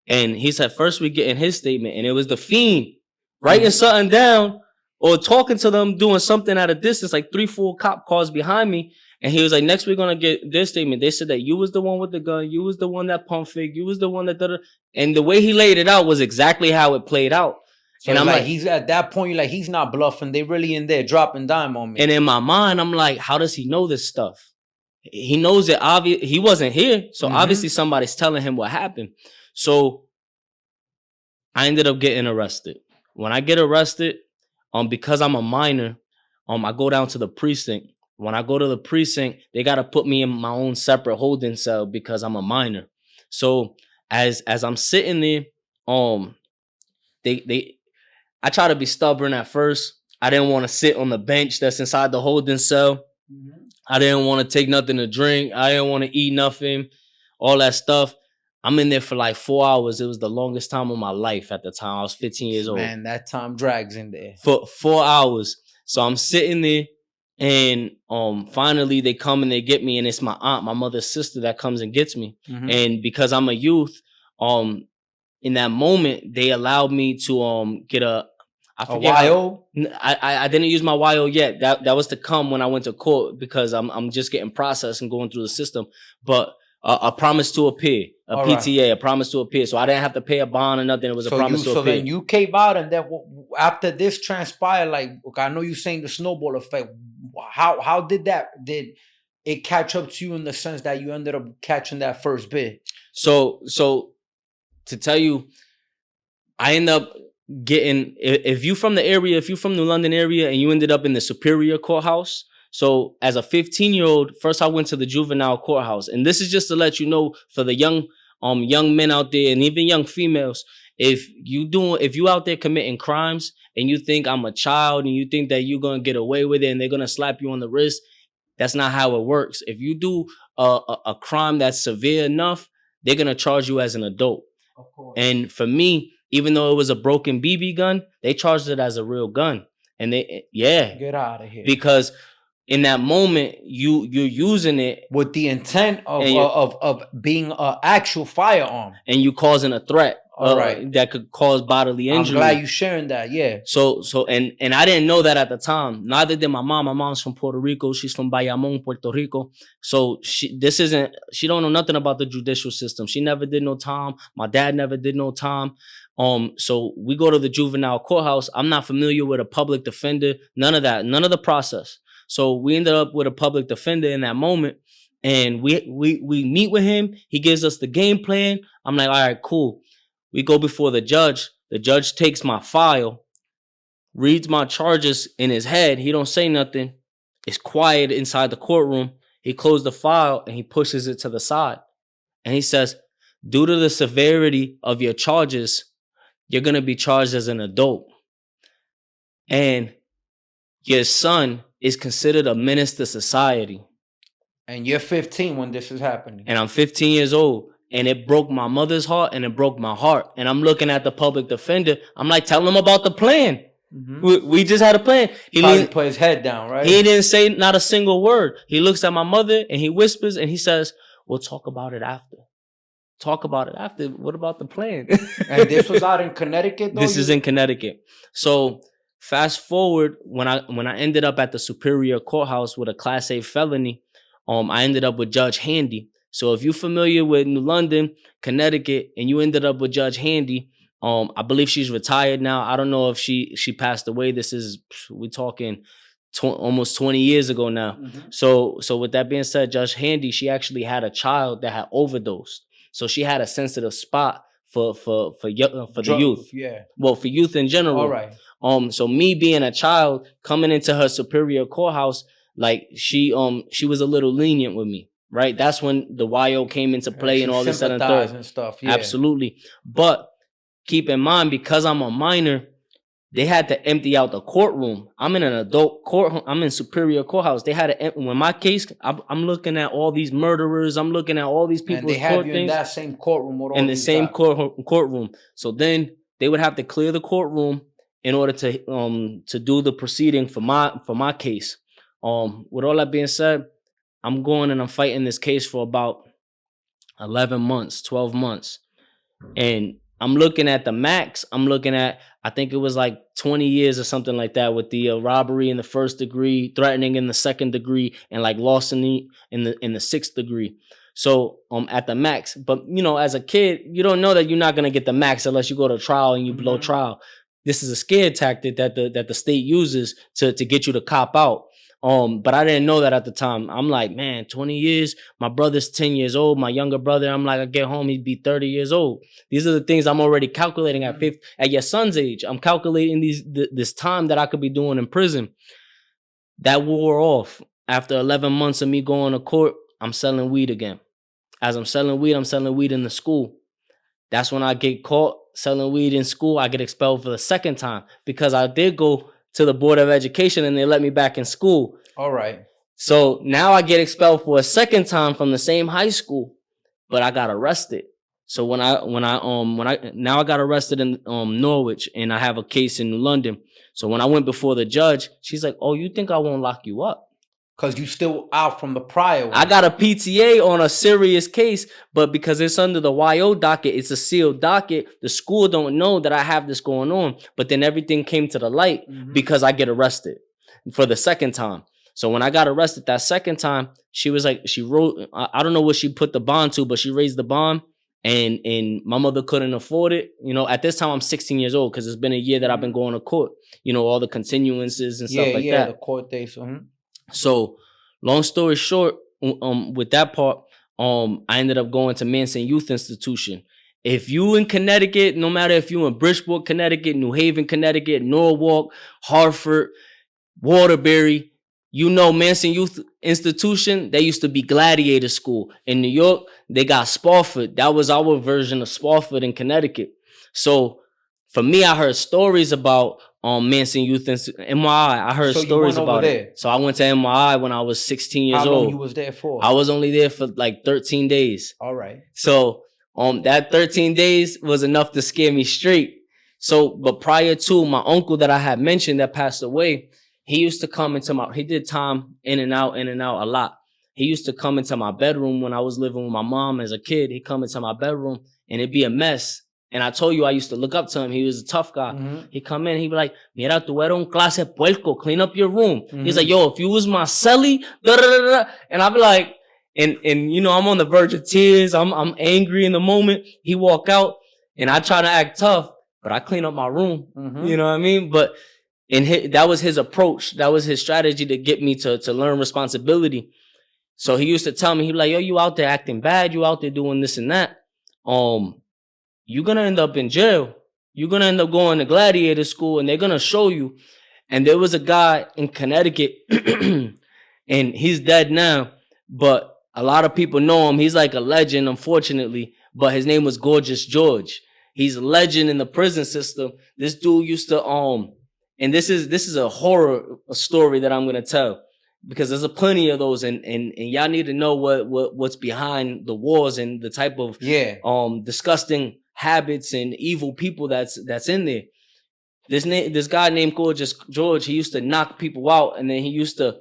And he said, first we get in his statement, and it was the fiend writing something down or talking to them, doing something at a distance, like 3-4 cop cars behind me. And he was like, next we're going to get their statement. They said that you was the one with the gun. You was the one that pump fake. You was the one that... And the way he laid it out was exactly how it played out. So and I'm like, he's at that point, you're like, he's not bluffing. They really in there dropping dime on me. And in my mind, I'm like, how does he know this stuff? He knows it. He wasn't here. So obviously somebody's telling him what happened. So I ended up getting arrested. When I get arrested, because I'm a minor, I go down to the precinct. When I go to the precinct, they got to put me in my own separate holding cell because I'm a minor. So as I'm sitting there, I try to be stubborn at first. I didn't want to sit on the bench that's inside the holding cell. I didn't want to take nothing to drink. I didn't want to eat nothing, all that stuff. I'm in there for like 4 hours. It was the longest time of my life at the time. I was 15 years old. Man, that time drags in there. For 4 hours. So I'm sitting there, and finally they come and they get me, and it's my aunt, my mother's sister, that comes and gets me. And because I'm a youth, in that moment, they allowed me to get a YO? I didn't use my YO yet. That was to come when I went to court, because I'm just getting processed and going through the system. But a promise to appear, PTA, a promise to appear. So I didn't have to pay a bond or nothing. It was a promise to appear. So then you came out, and then after this transpired, like, I know you're saying the snowball effect. How did it catch up to you in the sense that you ended up catching that first bid? So to tell you, I end up getting, if you from the area, if you from the London area and you ended up in the Superior Courthouse. So as a 15-year-old, first I went to the juvenile courthouse. And this is just to let you know, for the young men out there and even young females, If you out there committing crimes and you think I'm a child and you think that you're gonna get away with it and they're gonna slap you on the wrist, that's not how it works. If you do a crime that's severe enough, they're gonna charge you as an adult. Of course. And for me, even though it was a broken BB gun, they charged it as a real gun. And Get out of here. Because in that moment, you're using it with the intent of being an actual firearm, and you causing a threat. All right. That could cause bodily injury. I'm glad you sharing that. Yeah. So and I didn't know that at the time. Neither did my mom. My mom's from Puerto Rico. She's from Bayamon, Puerto Rico. So she don't know nothing about the judicial system. She never did no time. My dad never did no time. So we go to the juvenile courthouse. I'm not familiar with a public defender. None of that. None of the process. So we ended up with a public defender in that moment. And we meet with him. He gives us the game plan. I'm like, all right, cool. We go before the judge. The judge takes my file, reads my charges in his head. He don't say nothing. It's quiet inside the courtroom. He closed the file and he pushes it to the side. And he says, due to the severity of your charges, you're going to be charged as an adult. And your son is considered a menace to society. And you're 15 when this is happening. And I'm 15 years old. And it broke my mother's heart and it broke my heart. And I'm looking at the public defender. I'm like, tell him about the plan. Mm-hmm. We just had a plan. He probably put his head down, right? He didn't say not a single word. He looks at my mother and he whispers and he says, we'll talk about it after. Talk about it after. What about the plan? And this was out in Connecticut, though? This is in Connecticut. So fast forward, when I ended up at the Superior Courthouse with a Class A felony, I ended up with Judge Handy. So if you're familiar with New London, Connecticut, and you ended up with Judge Handy, I believe she's retired now. I don't know if she passed away. We're talking almost 20 years ago now. Mm-hmm. So with that being said, Judge Handy, she actually had a child that had overdosed. So she had a sensitive spot for the youth. Yeah. Well, for youth in general. All right. So me being a child coming into her Superior Courthouse, like she was a little lenient with me. Right, that's when the YO came into play and all this and third and stuff. Yeah. Absolutely, but keep in mind, because I'm a minor, they had to empty out the courtroom. I'm in an adult court. I'm in Superior Courthouse. They had to when my case. I'm looking at all these murderers. I'm looking at all these people. And they have you in that same courtroom. In the same courtroom. So then they would have to clear the courtroom in order to do the proceeding for my case. With all that being said, I'm going and I'm fighting this case for about 11 months, 12 months. And I'm looking at the max. I'm looking at, I think it was like 20 years or something like that with the robbery in the first degree, threatening in the second degree, and like larceny in the sixth degree. So at the max. But, as a kid, you don't know that you're not going to get the max unless you go to trial and you blow trial. This is a scare tactic that the state uses to get you to cop out. But I didn't know that at the time. I'm like, man, 20 years. My brother's 10 years old. My younger brother, I'm like, I get home, he'd be 30 years old. These are the things I'm already calculating at your son's age. I'm calculating this time that I could be doing in prison. That wore off. After 11 months of me going to court, I'm selling weed again. As I'm selling weed in the school. That's when I get caught selling weed in school. I get expelled for the second time because I did go to the Board of Education and they let me back in school. All right. So now I get expelled for a second time from the same high school, but I got arrested. So when I got arrested in Norwich and I have a case in New London. So when I went before the judge, she's like, "Oh, you think I won't lock you up? Because you still out from the prior one." I got a PTA on a serious case, but because it's under the YO docket, it's a sealed docket. The school don't know that I have this going on. But then everything came to the light because I get arrested for the second time. So when I got arrested that second time, she was like, she wrote, I don't know what she put the bond to, but she raised the bond and my mother couldn't afford it. At this time I'm 16 years old because it's been a year that I've been going to court. All the continuances and stuff like that. Yeah, the court dates. So, long story short, with that part, I ended up going to Manson Youth Institution. If you in Connecticut, no matter if you in Bridgeport, Connecticut, New Haven, Connecticut, Norwalk, Hartford, Waterbury, Manson Youth Institution, they used to be Gladiator School. In New York, they got Spofford. That was our version of Spofford in Connecticut. So for me, I heard stories about Manson Youth and MRI. I heard stories about it. So I went to MRI when I was 16 years old. How long you was there for? I was only there for like 13 days. All right. So that 13 days was enough to scare me straight. So, but prior to, my uncle that I had mentioned that passed away, he used to come into he did time in and out a lot. He used to come into my bedroom when I was living with my mom as a kid. He'd come into my bedroom and it'd be a mess. And I told you I used to look up to him. He was a tough guy. Mm-hmm. He'd come in, he'd be like, mira, tu eres un clase puerco, clean up your room. Mm-hmm. He's like, yo, if you was my celly, da da da da. And I'd be like, and you know, I'm on the verge of tears. I'm angry in the moment. He walk out and I try to act tough, but I clean up my room. Mm-hmm. You know what I mean? But that was his approach. That was his strategy to get me to learn responsibility. So he used to tell me, he'd be like, yo, you out there acting bad. You out there doing this and that. You're going to end up in jail. You're going to end up going to gladiator school and they're going to show you. And there was a guy in Connecticut and he's dead now, but a lot of people know him. He's like a legend, unfortunately, but his name was Gorgeous George. He's a legend in the prison system. This dude used to, and this is a horror story that I'm going to tell. Because there's plenty of those, and y'all need to know what's behind the walls and the type of disgusting habits and evil people that's in there. This guy named Gorgeous George, he used to knock people out, and then he used to,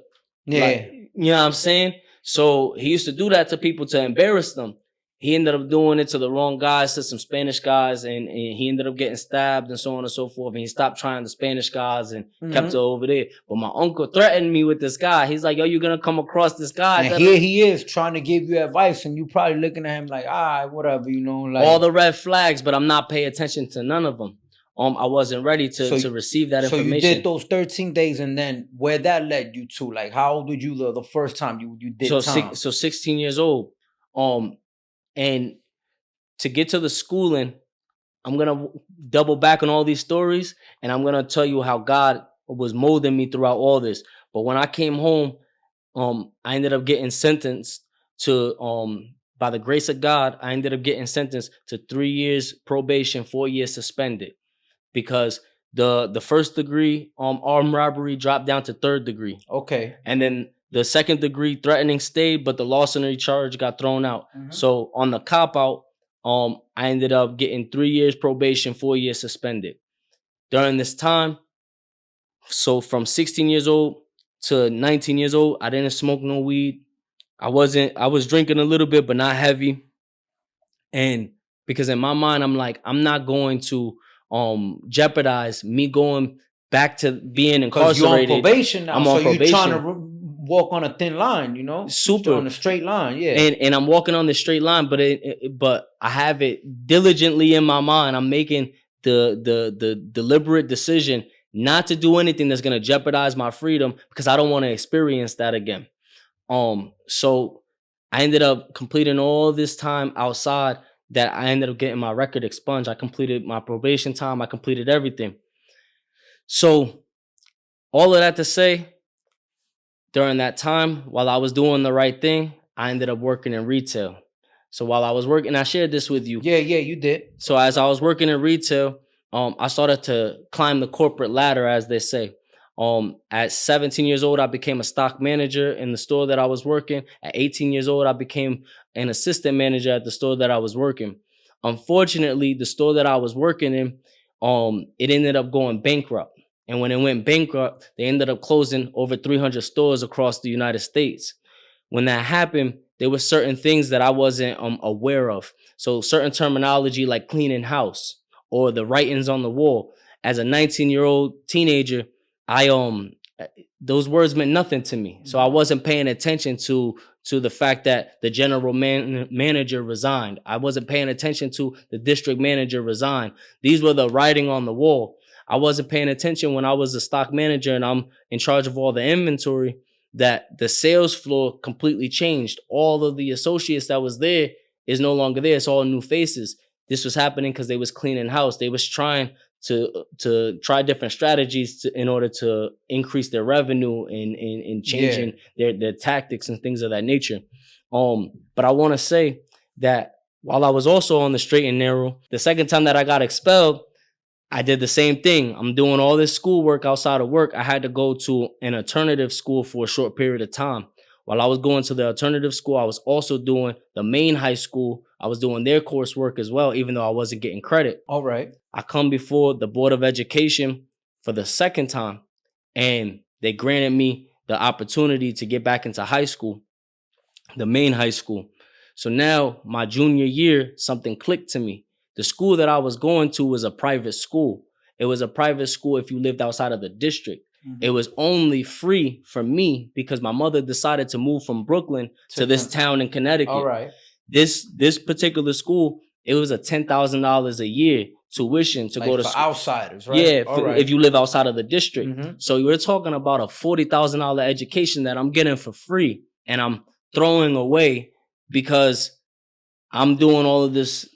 like, you know what I'm saying? So he used to do that to people to embarrass them. He ended up doing it to the wrong guys, to some Spanish guys, and he ended up getting stabbed and so on and so forth. And he stopped trying the Spanish guys and kept it over there. But my uncle threatened me with this guy. He's like, yo, you're going to come across this guy. And here he is trying to give you advice, and you probably looking at him like, all right, whatever, you know. Like all the red flags, but I'm not paying attention to none of them. I wasn't ready to receive that information. So you did those 13 days, and then where that led you to? Like, how old were you the first time you did time? So 16 years old. And to get to the schooling, I'm going to double back on all these stories, and I'm going to tell you how God was molding me throughout all this. But when I came home, I ended up getting sentenced to, by the grace of God, I ended up getting sentenced to 3 years probation, 4 years suspended, because the first degree armed robbery dropped down to third degree. Okay. And then the second degree threatening stayed, but the larceny charge got thrown out. Mm-hmm. So on the cop out, I ended up getting 3 years probation, 4 years suspended. During this time, so from 16 years old to 19 years old, I didn't smoke no weed. I was drinking a little bit, but not heavy. And because in my mind, I'm like, I'm not going to jeopardize me going back to being incarcerated. You're on probation now, I'm on probation. You're trying to walk on a thin line, you know? Super. On a straight line, yeah. And I'm walking on the straight line, but I have it diligently in my mind. I'm making the deliberate decision not to do anything that's going to jeopardize my freedom, because I don't want to experience that again. So I ended up completing all this time outside that I ended up getting my record expunged. I completed my probation time. I completed everything. So all of that to say, during that time, while I was doing the right thing, I ended up working in retail. So while I was working, I shared this with you. Yeah, you did. So as I was working in retail, I started to climb the corporate ladder, as they say. At 17 years old, I became a stock manager in the store that I was working. At 18 years old, I became an assistant manager at the store that I was working. Unfortunately, the store that I was working in, it ended up going bankrupt. And when it went bankrupt, they ended up closing over 300 stores across the United States. When that happened, there were certain things that I wasn't aware of. So certain terminology like cleaning house or the writings on the wall. As a 19-year-old teenager, those words meant nothing to me. So I wasn't paying attention to the fact that the general manager resigned. I wasn't paying attention to the district manager resigned. These were the writing on the wall. I wasn't paying attention when I was a stock manager and I'm in charge of all the inventory, that the sales floor completely changed. All of the associates that was there is no longer there. It's all new faces. This was happening because they was cleaning house. They was trying to try different strategies in order to increase their revenue and changing their tactics and things of that nature. But I want to say that while I was also on the straight and narrow, the second time that I got expelled, I did the same thing. I'm doing all this schoolwork outside of work. I had to go to an alternative school for a short period of time. While I was going to the alternative school, I was also doing the main high school. I was doing their coursework as well, even though I wasn't getting credit. All right. I come before the Board of Education for the second time, and they granted me the opportunity to get back into high school, the main high school. So now, my junior year, something clicked to me. The school that I was going to was a private school. It was a private school if you lived outside of the district. Mm-hmm. It was only free for me because my mother decided to move from Brooklyn to this town in Connecticut. All right. This particular school, it was a $10,000 a year tuition to go to school. Outsiders, right? Yeah, if you live outside of the district. Mm-hmm. So you're talking about a $40,000 education that I'm getting for free, and I'm throwing away because I'm doing all of this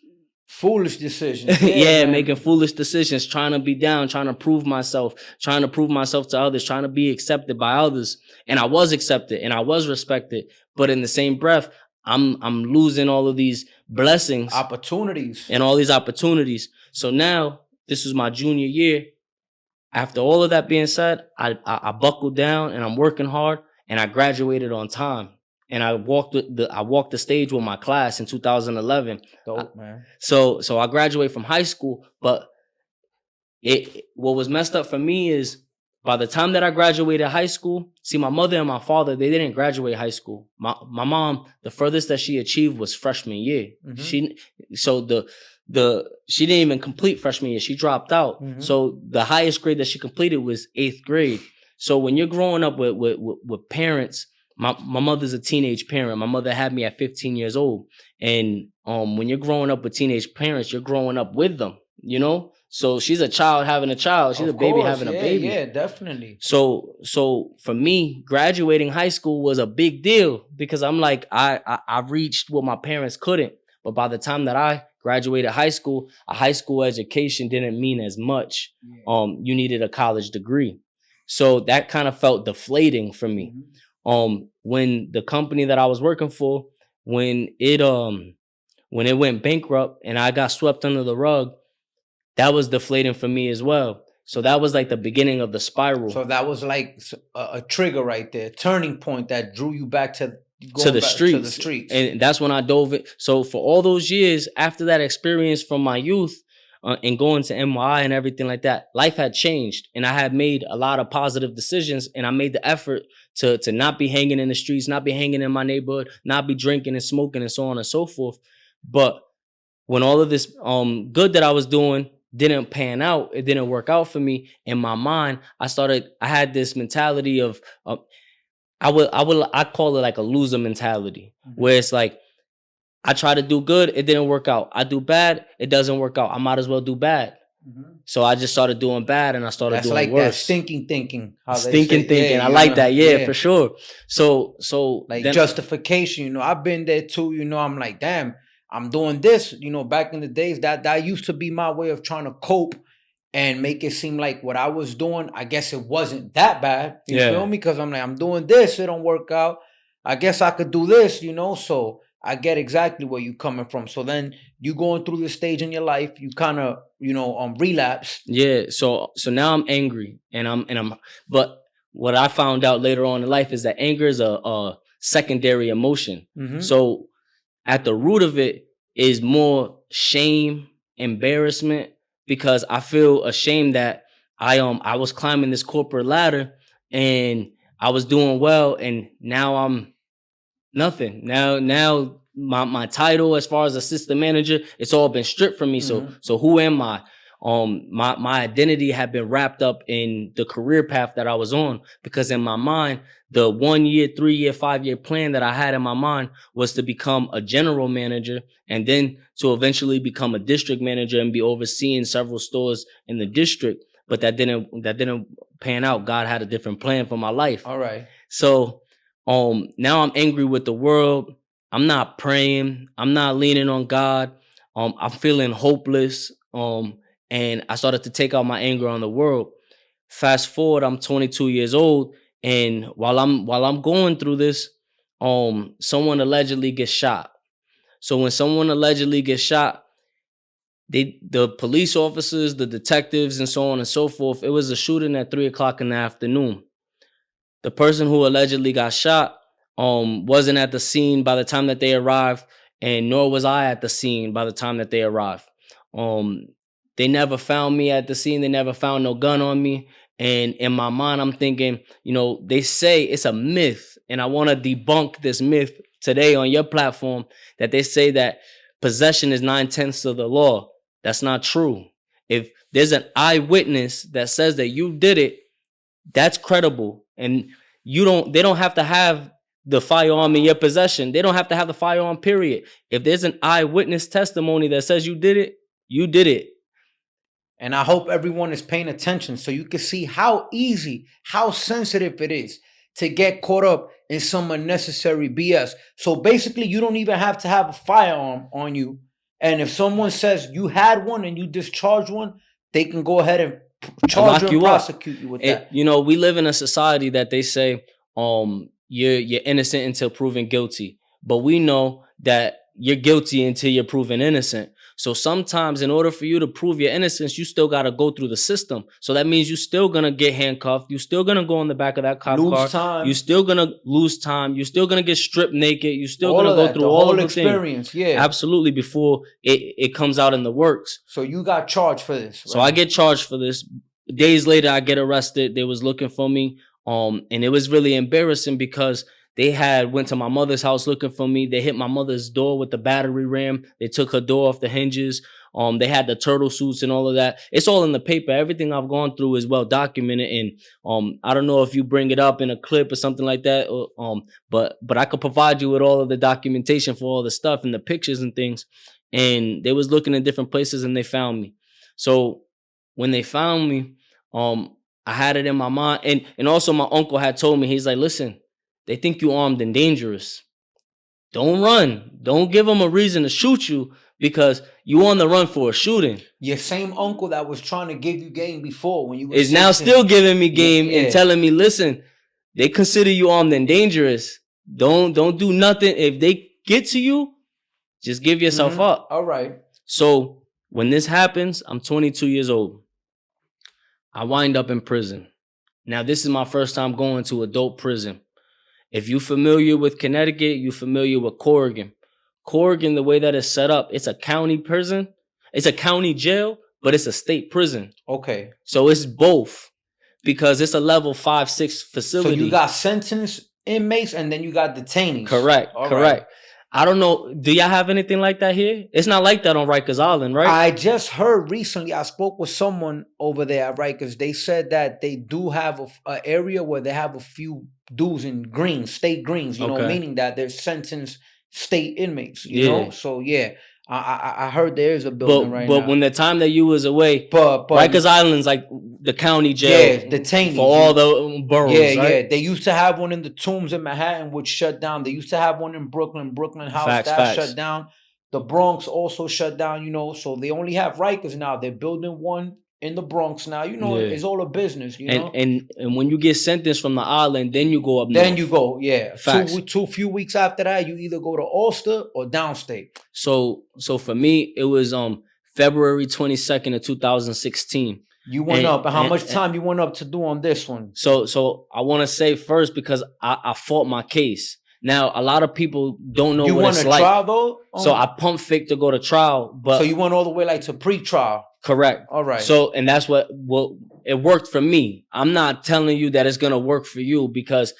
foolish decisions. Yeah, making foolish decisions, trying to be down, trying to prove myself to others, trying to be accepted by others. And I was accepted and I was respected. But in the same breath, I'm losing all of these blessings, opportunities, and all these opportunities. So now this was my junior year. After all of that being said, I buckled down and I'm working hard, and I graduated on time. And I walked the stage with my class in 2011. Dope, man. So I graduated from high school, but what was messed up for me is by the time that I graduated high school, see, my mother and my father, they didn't graduate high school. My mom, the furthest that she achieved was freshman year. Mm-hmm. She didn't even complete freshman year. She dropped out. Mm-hmm. So the highest grade that she completed was 8th grade. So when you're growing up with parents, my mother's a teenage parent. My mother had me at 15 years old. And when you're growing up with teenage parents, you're growing up with them, you know? So she's a child having a child. She's a baby having a baby. Yeah, definitely. So for me, graduating high school was a big deal because I'm like, I reached what my parents couldn't. But by the time that I graduated high school, a high school education didn't mean as much. Yeah. You needed a college degree. So that kind of felt deflating for me. Mm-hmm. When the company that I was working for, when it went bankrupt and I got swept under the rug, that was deflating for me as well. So that was like the beginning of the spiral. So that was like a trigger right there, turning point that drew you back to the streets. And that's when I dove in. So for all those years after that experience from my youth, and going to MY and everything like that, life had changed, and I had made a lot of positive decisions, and I made the effort to not be hanging in the streets, not be hanging in my neighborhood, not be drinking and smoking and so on and so forth. But when all of this good that I was doing didn't pan out, it didn't work out for me, in my mind, I had this mentality of I call it like a loser mentality, mm-hmm. where it's like, I try to do good, it didn't work out. I do bad, it doesn't work out. I might as well do bad. Mm-hmm. So I just started doing bad, and I started doing like worse. That stinking thinking. Yeah, I like that. Yeah, for sure. So like justification, I've been there too. I'm like, damn, I'm doing this. Back in the days, that used to be my way of trying to cope and make it seem like what I was doing, I guess it wasn't that bad. You feel me? Because I'm like, I'm doing this, it don't work out. I guess I could do this, so I get exactly where you're coming from. So then you going through this stage in your life, you kind of, relapse. Yeah. So now I'm angry, but what I found out later on in life is that anger is a secondary emotion. Mm-hmm. So at the root of it is more shame, embarrassment, because I feel ashamed that I was climbing this corporate ladder and I was doing well, and now I'm nothing. Now my title as far as assistant manager, it's all been stripped from me. Mm-hmm. So who am I? My identity had been wrapped up in the career path that I was on, because in my mind, the 1 year, 3 year, 5 year plan that I had in my mind was to become a general manager, and then to eventually become a district manager and be overseeing several stores in the district. But that didn't pan out. God had a different plan for my life. All right. So now I'm angry with the world. I'm not praying. I'm not leaning on God. I'm feeling hopeless. And I started to take out my anger on the world. Fast forward, I'm 22 years old, and while I'm going through this, someone allegedly gets shot. So when someone allegedly gets shot, the police officers, the detectives, and so on and so forth, it was a shooting at 3:00 in the afternoon. The person who allegedly got shot wasn't at the scene by the time that they arrived, and nor was I at the scene by the time that they arrived. Um, they never found me at the scene. They never found no gun on me. And in my mind, I'm thinking, they say it's a myth, and I want to debunk this myth today on your platform, that they say that possession is 9/10 of the law. That's not true. If there's an eyewitness that says that you did it, that's credible. And they don't have to have the firearm in your possession. They don't have to have the firearm, period. If there's an eyewitness testimony that says you did it, you did it. And I hope everyone is paying attention so you can see how easy, how sensitive it is to get caught up in some unnecessary BS. So basically, you don't even have to have a firearm on you. And if someone says you had one and you discharged one, they can go ahead and charge you and prosecute you with that. We live in a society that they say you're innocent until proven guilty. But we know that you're guilty until you're proven innocent. So sometimes in order for you to prove your innocence, you still got to go through the system. So that means you're still going to get handcuffed. You're still going to go in the back of that cop car. Time. You're still going to lose time. You're still going to get stripped naked. You're still going to go through all of the experience. Things. Yeah, absolutely, before it comes out in the works. So you got charged for this. Right? So I get charged for this. Days later, I get arrested. They was looking for me. And it was really embarrassing because they went to my mother's house looking for me. They hit my mother's door with the battery ram. They took her door off the hinges. They had the turtle suits and all of that. It's all in the paper. Everything I've gone through is well documented. And I don't know if you bring it up in a clip or something like that. But I could provide you with all of the documentation for all the stuff and the pictures and things. And they was looking in different places and they found me. So when they found me, I had it in my mind. And also my uncle had told me, he's like, listen, they think you armed and dangerous. Don't run. Don't give them a reason to shoot you because you on the run for a shooting. Your same uncle that was trying to give you game before when you were is now still giving me game and telling me, listen, they consider you armed and dangerous. Don't do nothing. If they get to you, just give yourself up. All right. So when this happens, I'm 22 years old. I wind up in prison. Now, this is my first time going to adult prison. If you're familiar with Connecticut, you're familiar with Corrigan. Corrigan, the way that it's set up, it's a county prison. It's a county jail, but it's a state prison. Okay. So it's both because it's a level 5-6 facility. So you got sentenced inmates and then you got detainees. Correct. Correct. Right. I don't know. Do y'all have anything like that here? It's not like that on Rikers Island, right? I just heard recently, I spoke with someone over there at Rikers. They said that they do have an area where they have a few dudes in greens, state greens, meaning that they're sentenced state inmates, you know? So, yeah, I heard there is a building right now. But when the time that you was away, but Rikers Island's like the county jail. Yeah, detainees. For all the boroughs, right? Yeah. They used to have one in the Tombs in Manhattan, which shut down. They used to have one in Brooklyn House. Facts. Shut down. The Bronx also shut down, so they only have Rikers now. They're building one in the Bronx now. It's all a business, And when you get sentenced from the island, then you go up north. Then you go, yeah. Facts. Few weeks after that, you either go to Ulster or downstate. So for me, it was February 22nd of 2016. You went up. And how much time you went up to do on this one? So I want to say first because I fought my case. Now, a lot of people don't know what it's like. You went to trial, though? So I pump fake to go to trial. But so you went all the way to pre-trial? Correct. All right. So, and that's what it worked for me. I'm not telling you that it's going to work for you because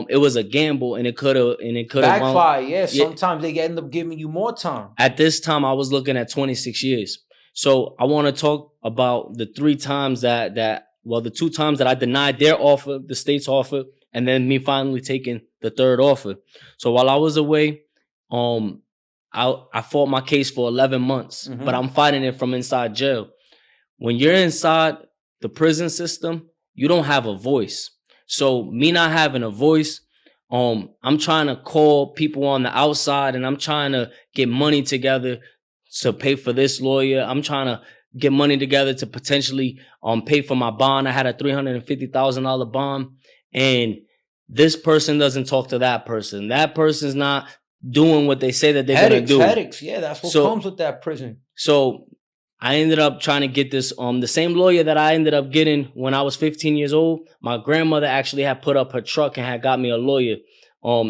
it was a gamble and it could have backfire. Yeah, sometimes they end up giving you more time. At this time, I was looking at 26 years. So I want to talk about the 3 times the 2 times that I denied their offer, the state's offer, and then me finally taking the 3rd offer. So while I was away, I fought my case for 11 months, but I'm fighting it from inside jail. When you're inside the prison system, you don't have a voice. So me not having a voice, I'm trying to call people on the outside and I'm trying to get money together to pay for this lawyer. I'm trying to get money together to potentially pay for my bond. I had a $350,000 bond, and this person doesn't talk to that person. That person's not doing what they say that they're gonna do. Headaches, yeah, that's what comes with that prison. So I ended up trying to get this, the same lawyer that I ended up getting when I was 15 years old. My grandmother actually had put up her truck and had got me a lawyer.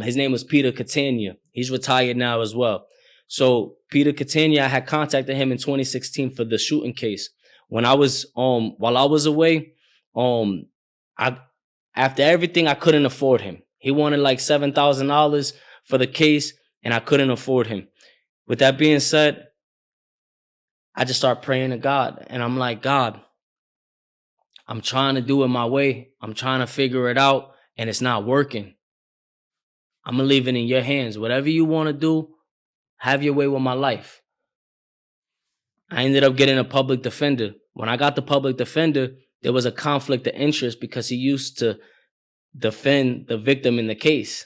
His name was Peter Catania. He's retired now as well. So Peter Catania, I had contacted him in 2016 for the shooting case. When I was, while I was away, after everything, I couldn't afford him. He wanted like $7,000 for the case, and I couldn't afford him. With that being said, I just start praying to God, and I'm like, God, I'm trying to do it my way. I'm trying to figure it out, and it's not working. I'm going to leave it in your hands. Whatever you want to do, have your way with my life. I ended up getting a public defender. When I got the public defender, there was a conflict of interest because he used to defend the victim in the case.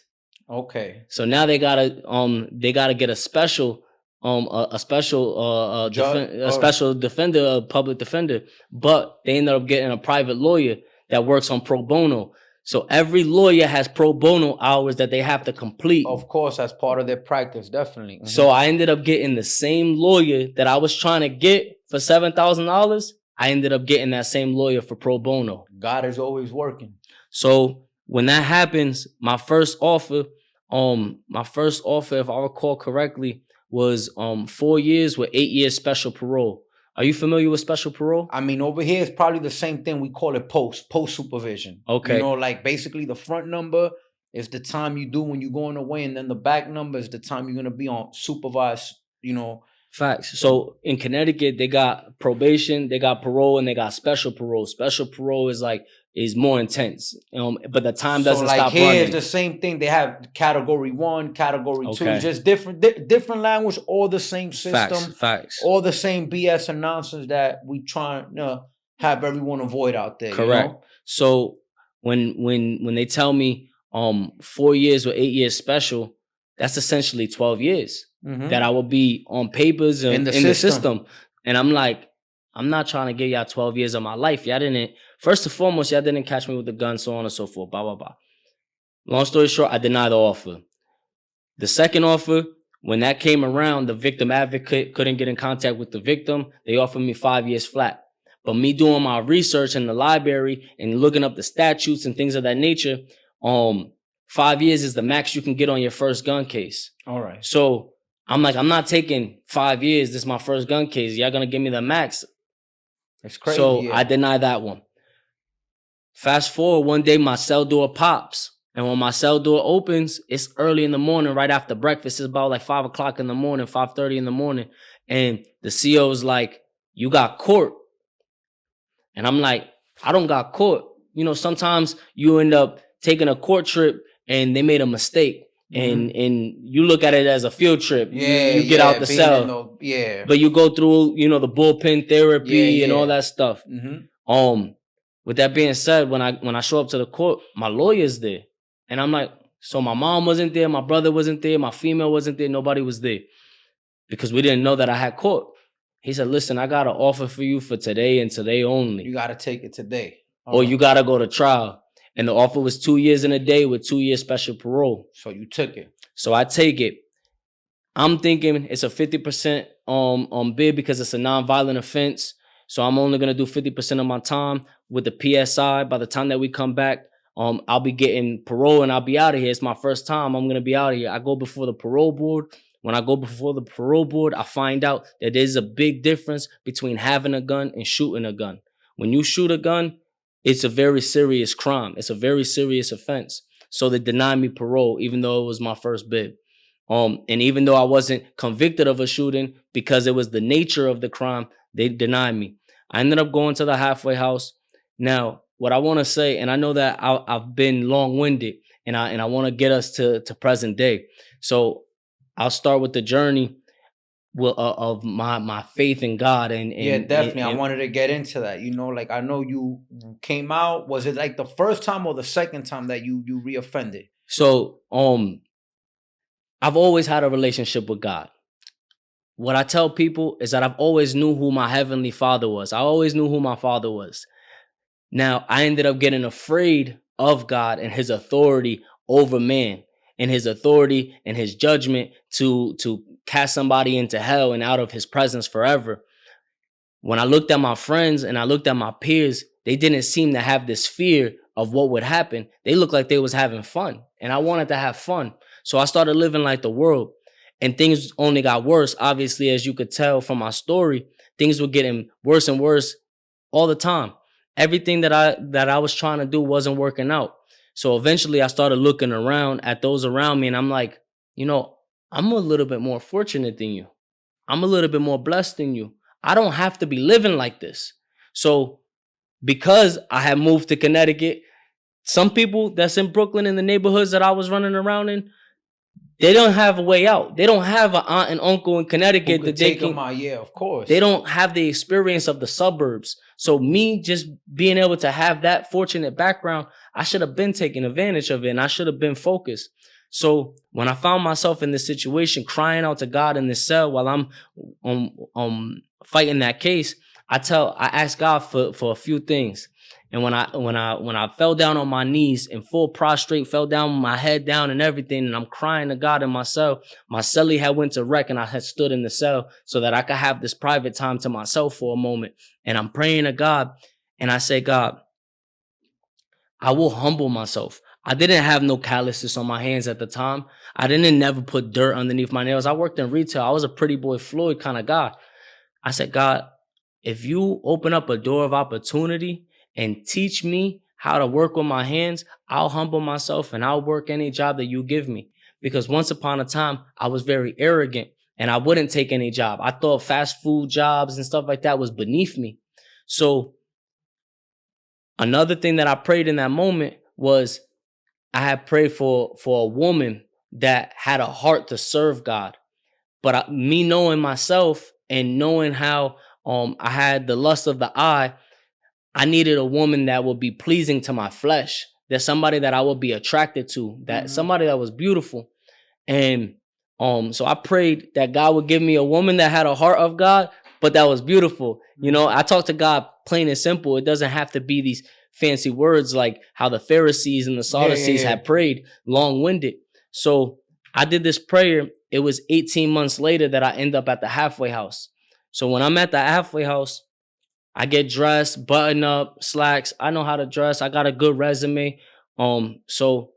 Okay. So now they gotta get a special defender, a public defender, but they ended up getting a private lawyer that works on pro bono. So every lawyer has pro bono hours that they have to complete. Of course, as part of their practice, definitely. Mm-hmm. So I ended up getting the same lawyer that I was trying to get for $7,000. I ended up getting that same lawyer for pro bono. God is always working. So when that happens, my first offer, if I recall correctly, was 4 years with 8 years special parole. Are you familiar with special parole? I mean, over here it's probably the same thing. We call it post supervision. Okay. You know, like basically the front number is the time you do when you're going away, and then the back number is the time you're going to be on supervised, you know. Facts. So in Connecticut, they got probation, they got parole, and they got special parole. Special parole is more intense, but the time doesn't stop running. So like here, it's the same thing. They have category 1, category 2, just different language, all the same system. Facts. All the same BS and nonsense that we try to have everyone avoid out there. Correct. You know? So when they tell me 4 years or 8 years special, that's essentially 12 years that I will be on papers and in the system. And I'm like, I'm not trying to give y'all 12 years of my life. Y'all didn't. First and foremost, y'all didn't catch me with a gun, so on and so forth, blah, blah, blah. Long story short, I denied the offer. The second offer, when that came around, the victim advocate couldn't get in contact with the victim. They offered me 5 years flat. But me doing my research in the library and looking up the statutes and things of that nature, 5 years is the max you can get on your first gun case. All right. So I'm like, I'm not taking 5 years. This is my first gun case. Y'all going to give me the max. It's crazy. So I denied that one. Fast forward, one day my cell door pops. And when my cell door opens, it's early in the morning, right after breakfast. It's about like 5 o'clock in the morning, 5:30 in the morning. And the CO is like, you got court. And I'm like, I don't got court. You know, sometimes you end up taking a court trip and they made a mistake. And you look at it as a field trip. Yeah, you get out the cell. But you go through, the bullpen therapy and all that stuff. With that being said, when I show up to the court, my lawyer's there. And I'm like, so my mom wasn't there, my brother wasn't there, my female wasn't there, nobody was there. Because we didn't know that I had court. He said, listen, I got an offer for you for today and today only. You got to take it today. Or you got to go to trial. And the offer was 2 years in a day with 2 years special parole. So you took it. So I take it. I'm thinking it's a 50% bid because it's a nonviolent offense. So I'm only going to do 50% of my time with the PSI. By the time that we come back, I'll be getting parole and I'll be out of here. It's my first time. I'm going to be out of here. I go before the parole board. When I go before the parole board, I find out that there's a big difference between having a gun and shooting a gun. When you shoot a gun, it's a very serious crime. It's a very serious offense. So they denied me parole, even though it was my first bid. And even though I wasn't convicted of a shooting because it was the nature of the crime, they denied me. I ended up going to the halfway house. Now, what I want to say, and I know that I've been long-winded, and I want to get us to present day. So I'll start with the journey of my faith in God. And yeah, definitely. I wanted to get into that. Like I know you came out. Was it like the first time or the second time that you reoffended? So I've always had a relationship with God. What I tell people is that I've always knew who my Heavenly Father was. I always knew who my Father was. Now, I ended up getting afraid of God and his authority over man. in his authority and his judgment to cast somebody into hell and out of his presence forever. When I looked at my friends and I looked at my peers, they didn't seem to have this fear of what would happen. They looked like they was having fun, and I wanted to have fun. So I started living like the world, and things only got worse. Obviously, as you could tell from my story, things were getting worse and worse all the time. Everything that I was trying to do wasn't working out. So eventually I started looking around at those around me, and I'm like, I'm a little bit more fortunate than you. I'm a little bit more blessed than you. I don't have to be living like this. So because I had moved to Connecticut, some people that's in Brooklyn in the neighborhoods that I was running around in, they don't have a way out. They don't have an aunt and uncle in Connecticut that they can. Yeah, of course. They don't have the experience of the suburbs. So me just being able to have that fortunate background, I should have been taking advantage of it, and I should have been focused. So when I found myself in this situation, crying out to God in this cell while I'm fighting that case, I asked God for a few things. And when I fell down on my knees in full prostrate, fell down with my head down and everything, and I'm crying to God in my cell, my cellie had went to wreck, and I had stood in the cell so that I could have this private time to myself for a moment. And I'm praying to God, and I say, God, I will humble myself. I didn't have no calluses on my hands at the time. I didn't never put dirt underneath my nails. I worked in retail. I was a pretty boy Floyd kind of guy. I said, God, if you open up a door of opportunity and teach me how to work with my hands, I'll humble myself and I'll work any job that you give me. Because once upon a time, I was very arrogant and I wouldn't take any job. I thought fast food jobs and stuff like that was beneath me. So another thing that I prayed in that moment was I had prayed for a woman that had a heart to serve God. But me knowing myself and knowing how I had the lust of the eye, I needed a woman that would be pleasing to my flesh. There's somebody that I would be attracted to, that somebody that was beautiful. And so I prayed that God would give me a woman that had a heart of God, but that was beautiful. I talk to God plain and simple. It doesn't have to be these fancy words like how the Pharisees and the Sadducees had prayed, long-winded. So I did this prayer. It was 18 months later that I end up at the halfway house. So when I'm at the halfway house, I get dressed, button up, slacks. I know how to dress. I got a good resume. So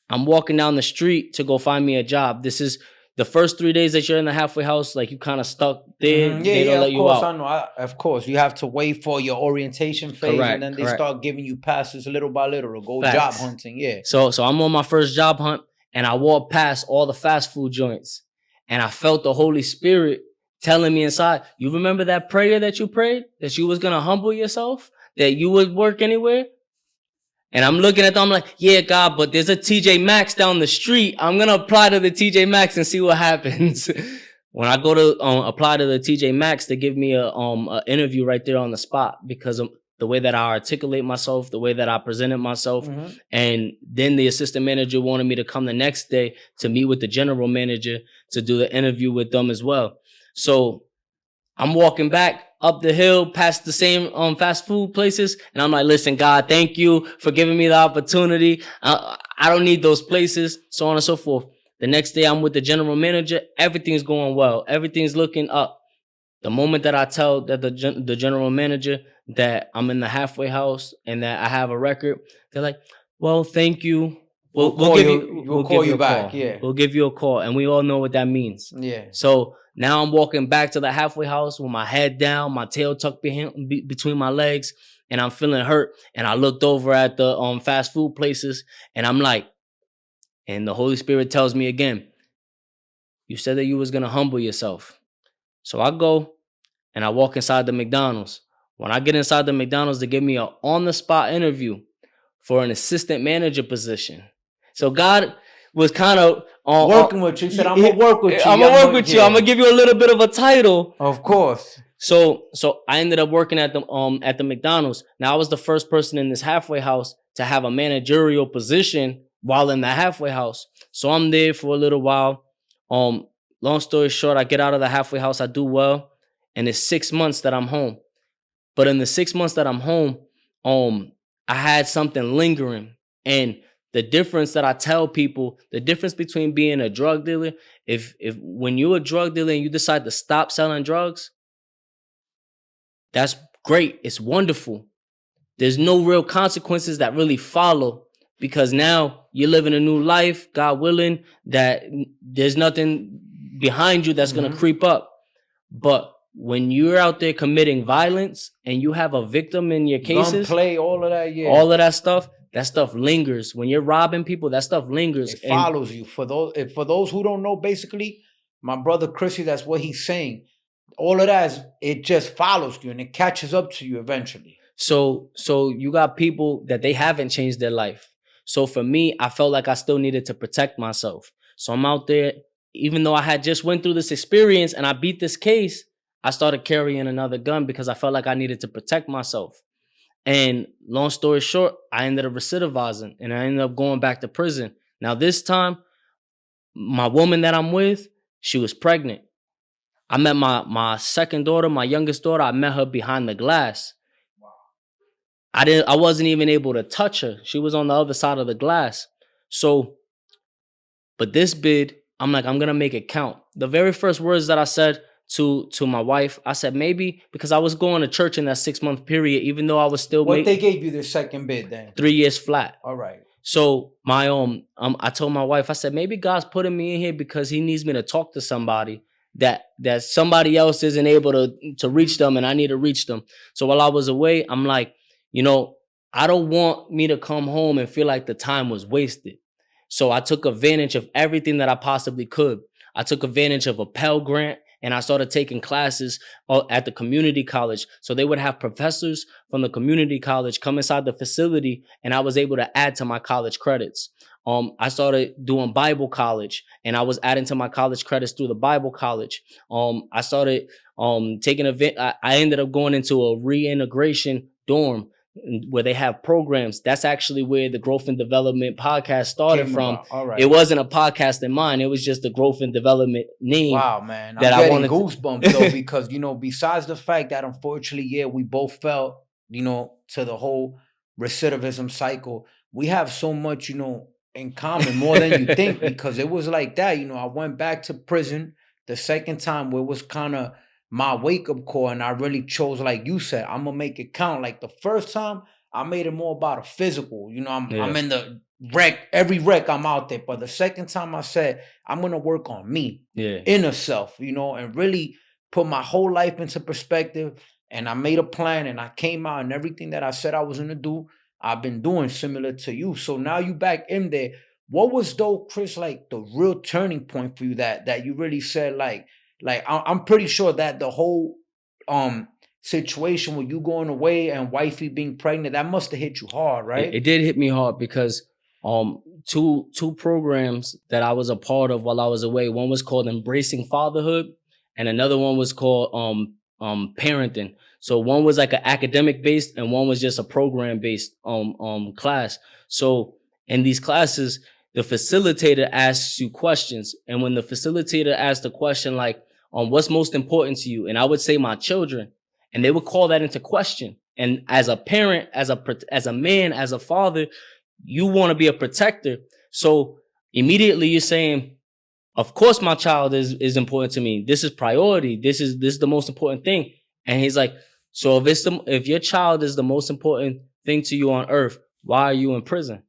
I'm walking down the street to go find me a job. This is the first 3 days that you're in the halfway house, like you kind of stuck there. They don't let you out. I know. Of course, you have to wait for your orientation phase, and then they start giving you passes little by little to go job hunting. Yeah. So I'm on my first job hunt, and I walked past all the fast food joints, and I felt the Holy Spirit telling me inside, you remember that prayer that you prayed? That you was going to humble yourself? That you would work anywhere? And I'm looking at them, I'm like, yeah, God, but there's a TJ Maxx down the street. I'm going to apply to the TJ Maxx and see what happens. When I go to apply to the TJ Maxx, they give me a interview right there on the spot because of the way that I articulate myself, the way that I presented myself. And then the assistant manager wanted me to come the next day to meet with the general manager to do the interview with them as well. So I'm walking back up the hill past the same fast food places. And I'm like, listen, God, thank you for giving me the opportunity. I don't need those places, so on and so forth. The next day I'm with the general manager. Everything's going well. Everything's looking up. The moment that I tell that the general manager that I'm in the halfway house and that I have a record, they're like, well, thank you. We'll call you back. Yeah. We'll give you a call. And we all know what that means. Yeah. So now I'm walking back to the halfway house with my head down, my tail tucked between my legs, and I'm feeling hurt. And I looked over at the fast food places, and I'm like, and the Holy Spirit tells me again, you said that you was going to humble yourself. So I go and I walk inside the McDonald's. When I get inside the McDonald's, they give me an on-the-spot interview for an assistant manager position. So God was kind of working with you. He said, I'm going to work with you. I'm going to work with you. I'm going to give you a little bit of a title. Of course. So I ended up working at the McDonald's. Now I was the first person in this halfway house to have a managerial position while in the halfway house. So I'm there for a little while. Long story short, I get out of the halfway house. I do well. And it's 6 months that I'm home. But in the 6 months that I'm home, I had something lingering. And the difference that I tell people, the difference between being a drug dealer, if when you're a drug dealer and you decide to stop selling drugs, that's great. It's wonderful. There's no real consequences that really follow because now you're living a new life, God willing, that there's nothing behind you that's going to creep up. But when you're out there committing violence and you have a victim in your cases, gunplay, all of that, all of that stuff lingers. When you're robbing people, that stuff lingers. It follows you. For those who don't know, basically, my brother Chrissy, that's what he's saying. All of that it just follows you and it catches up to you eventually. So you got people that they haven't changed their life. So for me, I felt like I still needed to protect myself. So I'm out there, even though I had just went through this experience and I beat this case, I started carrying another gun because I felt like I needed to protect myself. And long story short, I ended up recidivizing and I ended up going back to prison. Now this time, my woman that I'm with, she was pregnant. I met my second daughter, my youngest daughter, I met her behind the glass. I wasn't even able to touch her. She was on the other side of the glass. So, but this bid, I'm like, I'm going to make it count. The very first words that I said to my wife, I said, maybe because I was going to church in that 6-month period, even though I was still What they gave you the second bid then? 3 years flat. All right. So my I told my wife, I said, maybe God's putting me in here because he needs me to talk to somebody that somebody else isn't able to reach them and I need to reach them. So while I was away, I'm like, I don't want me to come home and feel like the time was wasted. So I took advantage of everything that I possibly could. I took advantage of a Pell Grant and I started taking classes at the community college. So they would have professors from the community college come inside the facility and I was able to add to my college credits. I started doing Bible college and I was adding to my college credits through the Bible college. I started taking I ended up going into a reintegration dorm where they have programs. That's actually where the Growth and Development podcast started from. All right. It wasn't a podcast in mind. It was just the Growth and Development name. Wow, man. I'm getting goosebumps though, because, besides the fact that unfortunately, we both felt, to the whole recidivism cycle, we have so much, in common, more than you think, because it was like that. I went back to prison the second time where it was kind of my wake-up call, and I really chose, like you said, I'm gonna make it count. Like the first time, I made it more about a physical. I'm in the wreck, every wreck I'm out there. But the second time I said, I'm gonna work on me, inner self, and really put my whole life into perspective. And I made a plan and I came out, and everything that I said I was gonna do, I've been doing similar to you. So now you back in there. What was though, Chris, like the real turning point for you that you really said like I'm pretty sure that the whole situation with you going away and wifey being pregnant, that must have hit you hard, right? It did hit me hard because two programs that I was a part of while I was away. One was called Embracing Fatherhood, and another one was called Parenting. So one was like an academic based, and one was just a program based class. So in these classes, the facilitator asks you questions, and when the facilitator asks the question like, what's most important to you? And I would say my children, and they would call that into question. And as a parent, as a man, as a father, you want to be a protector. So immediately you're saying, of course my child is important to me. This is priority. This is the most important thing. And he's like, so if your child is the most important thing to you on earth, why are you in prison?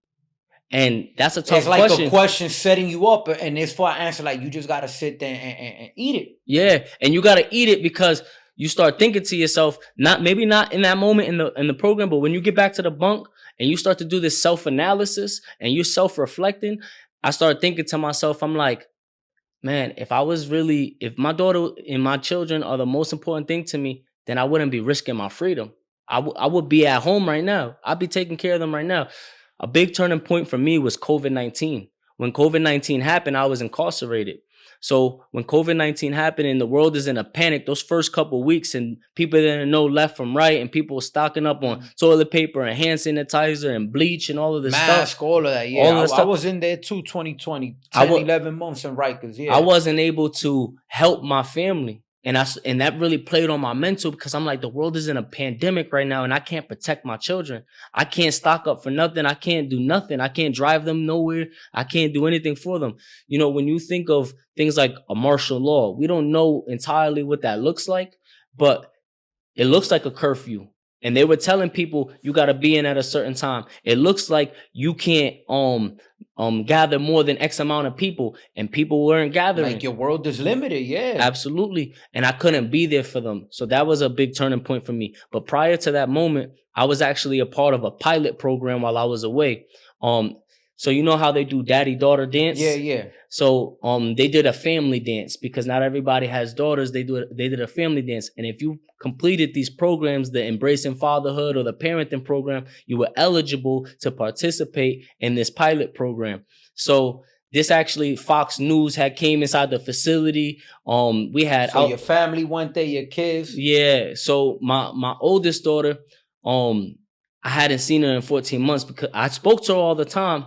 And that's a tough question. It's like a question setting you up, and it's for an answer like you just got to sit there and eat it. Yeah, and you got to eat it because you start thinking to yourself, maybe not in that moment in the program, but when you get back to the bunk and you start to do this self-analysis and you're self-reflecting, I started thinking to myself, I'm like, man, if my daughter and my children are the most important thing to me, then I wouldn't be risking my freedom. I would be at home right now. I'd be taking care of them right now. A big turning point for me was COVID-19. When COVID-19 happened, I was incarcerated. So when COVID-19 happened and the world is in a panic, those first couple of weeks and people didn't know left from right and people were stocking up on toilet paper and hand sanitizer and bleach and all of this stuff. All of that, yeah. I was in there too, 2020, 11 months in Rikers, yeah. I wasn't able to help my family. And that really played on my mental because I'm like, the world is in a pandemic right now and I can't protect my children. I can't stock up for nothing. I can't do nothing. I can't drive them nowhere. I can't do anything for them. You know, when you think of things like a martial law, we don't know entirely what that looks like, but it looks like a curfew. And they were telling people you got to be in at a certain time. It looks like you can't gather more than X amount of people, and people weren't gathering. Like your world is limited, yeah. Absolutely. And I couldn't be there for them. So that was a big turning point for me. But prior to that moment, I was actually a part of a pilot program while I was away. So you know how they do daddy-daughter dance? Yeah. So they did a family dance because not everybody has daughters. They did a family dance. And if you completed these programs, the Embracing Fatherhood or the parenting program, you were eligible to participate in this pilot program. So this actually, Fox News had came inside the facility. We had your family went there, your kids. Yeah. So my oldest daughter, I hadn't seen her in 14 months because I spoke to her all the time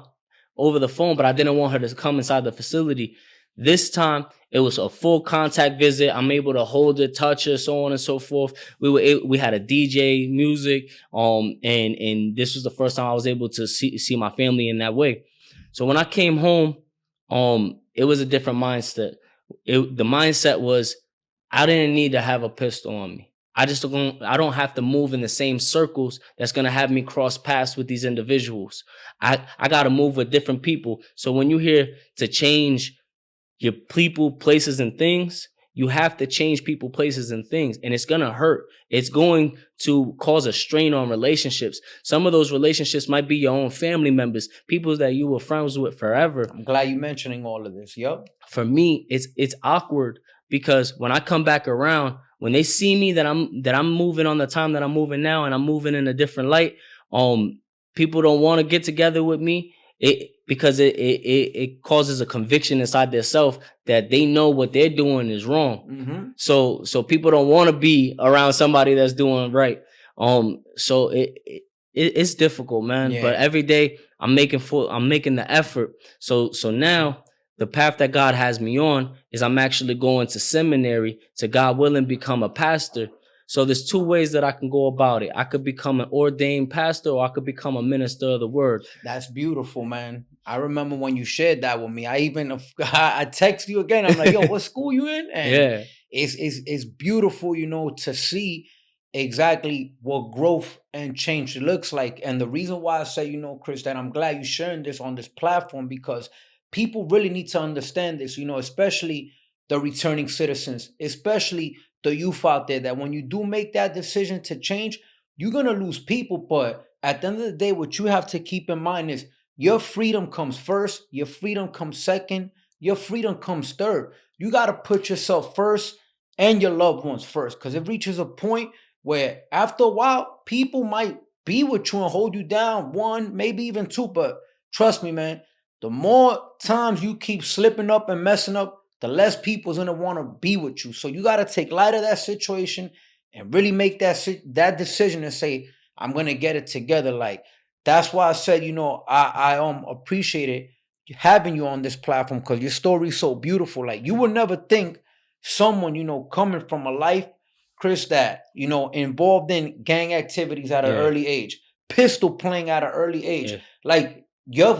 over the phone, but I didn't want her to come inside the facility. This time, it was a full contact visit. I'm able to hold her, touch her, so on and so forth. We had a DJ, music, and this was the first time I was able to see my family in that way. So when I came home, it was a different mindset. The mindset was I didn't need to have a pistol on me. I don't have to move in the same circles that's going to have me cross paths with these individuals. I got to move with different people. So when you hear to change your people, places, and things, you have to change people, places, and things. And it's going to hurt. It's going to cause a strain on relationships. Some of those relationships might be your own family members, people that you were friends with forever. I'm glad you're mentioning all of this. Yup. For me, it's awkward because when I come back around, when they see me that I'm moving on the time that I'm moving now and I'm moving in a different light, people don't want to get together with me because it causes a conviction inside their self that they know what they're doing is wrong. Mm-hmm. So people don't want to be around somebody that's doing right. So it's difficult, man. Yeah. But every day I'm making the effort. So now the path that God has me on is I'm actually going to seminary to, God willing, become a pastor. So there's two ways that I can go about it. I could become an ordained pastor or I could become a minister of the word. That's beautiful, man. I remember when you shared that with me. I text you again. I'm like, yo, what school you in? And yeah. It's beautiful, to see exactly what growth and change looks like. And the reason why I say, Chris, that I'm glad you're sharing this on this platform, because people really need to understand this, especially the returning citizens, especially the youth out there, that when you do make that decision to change, you're going to lose people. But at the end of the day, what you have to keep in mind is your freedom comes first. Your freedom comes second. Your freedom comes third. You got to put yourself first and your loved ones first, because it reaches a point where after a while, people might be with you and hold you down, one, maybe even two. But trust me, man, the more times you keep slipping up and messing up, the less people's going to want to be with you. So you got to take light of that situation and really make that decision and say, I'm going to get it together. Like, that's why I said, I appreciated having you on this platform, because your story is so beautiful. Like, you would never think someone, coming from a life, Chris, that, involved in gang activities at an early age, pistol playing at an early age, like, your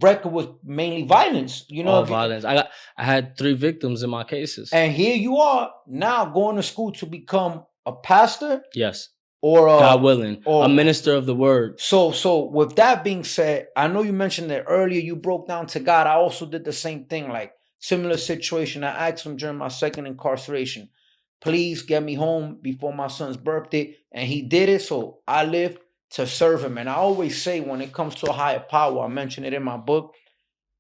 record was mainly violence, All violence. I had 3 victims in my cases. And here you are now going to school to become a pastor. Yes. Or God willing, or a minister of the word. So with that being said, I know you mentioned that earlier you broke down to God. I also did the same thing, like similar situation. I asked him during my second incarceration, please get me home before my son's birthday. And he did it. So I lived to serve him. And I always say, when it comes to a higher power, I mention it in my book,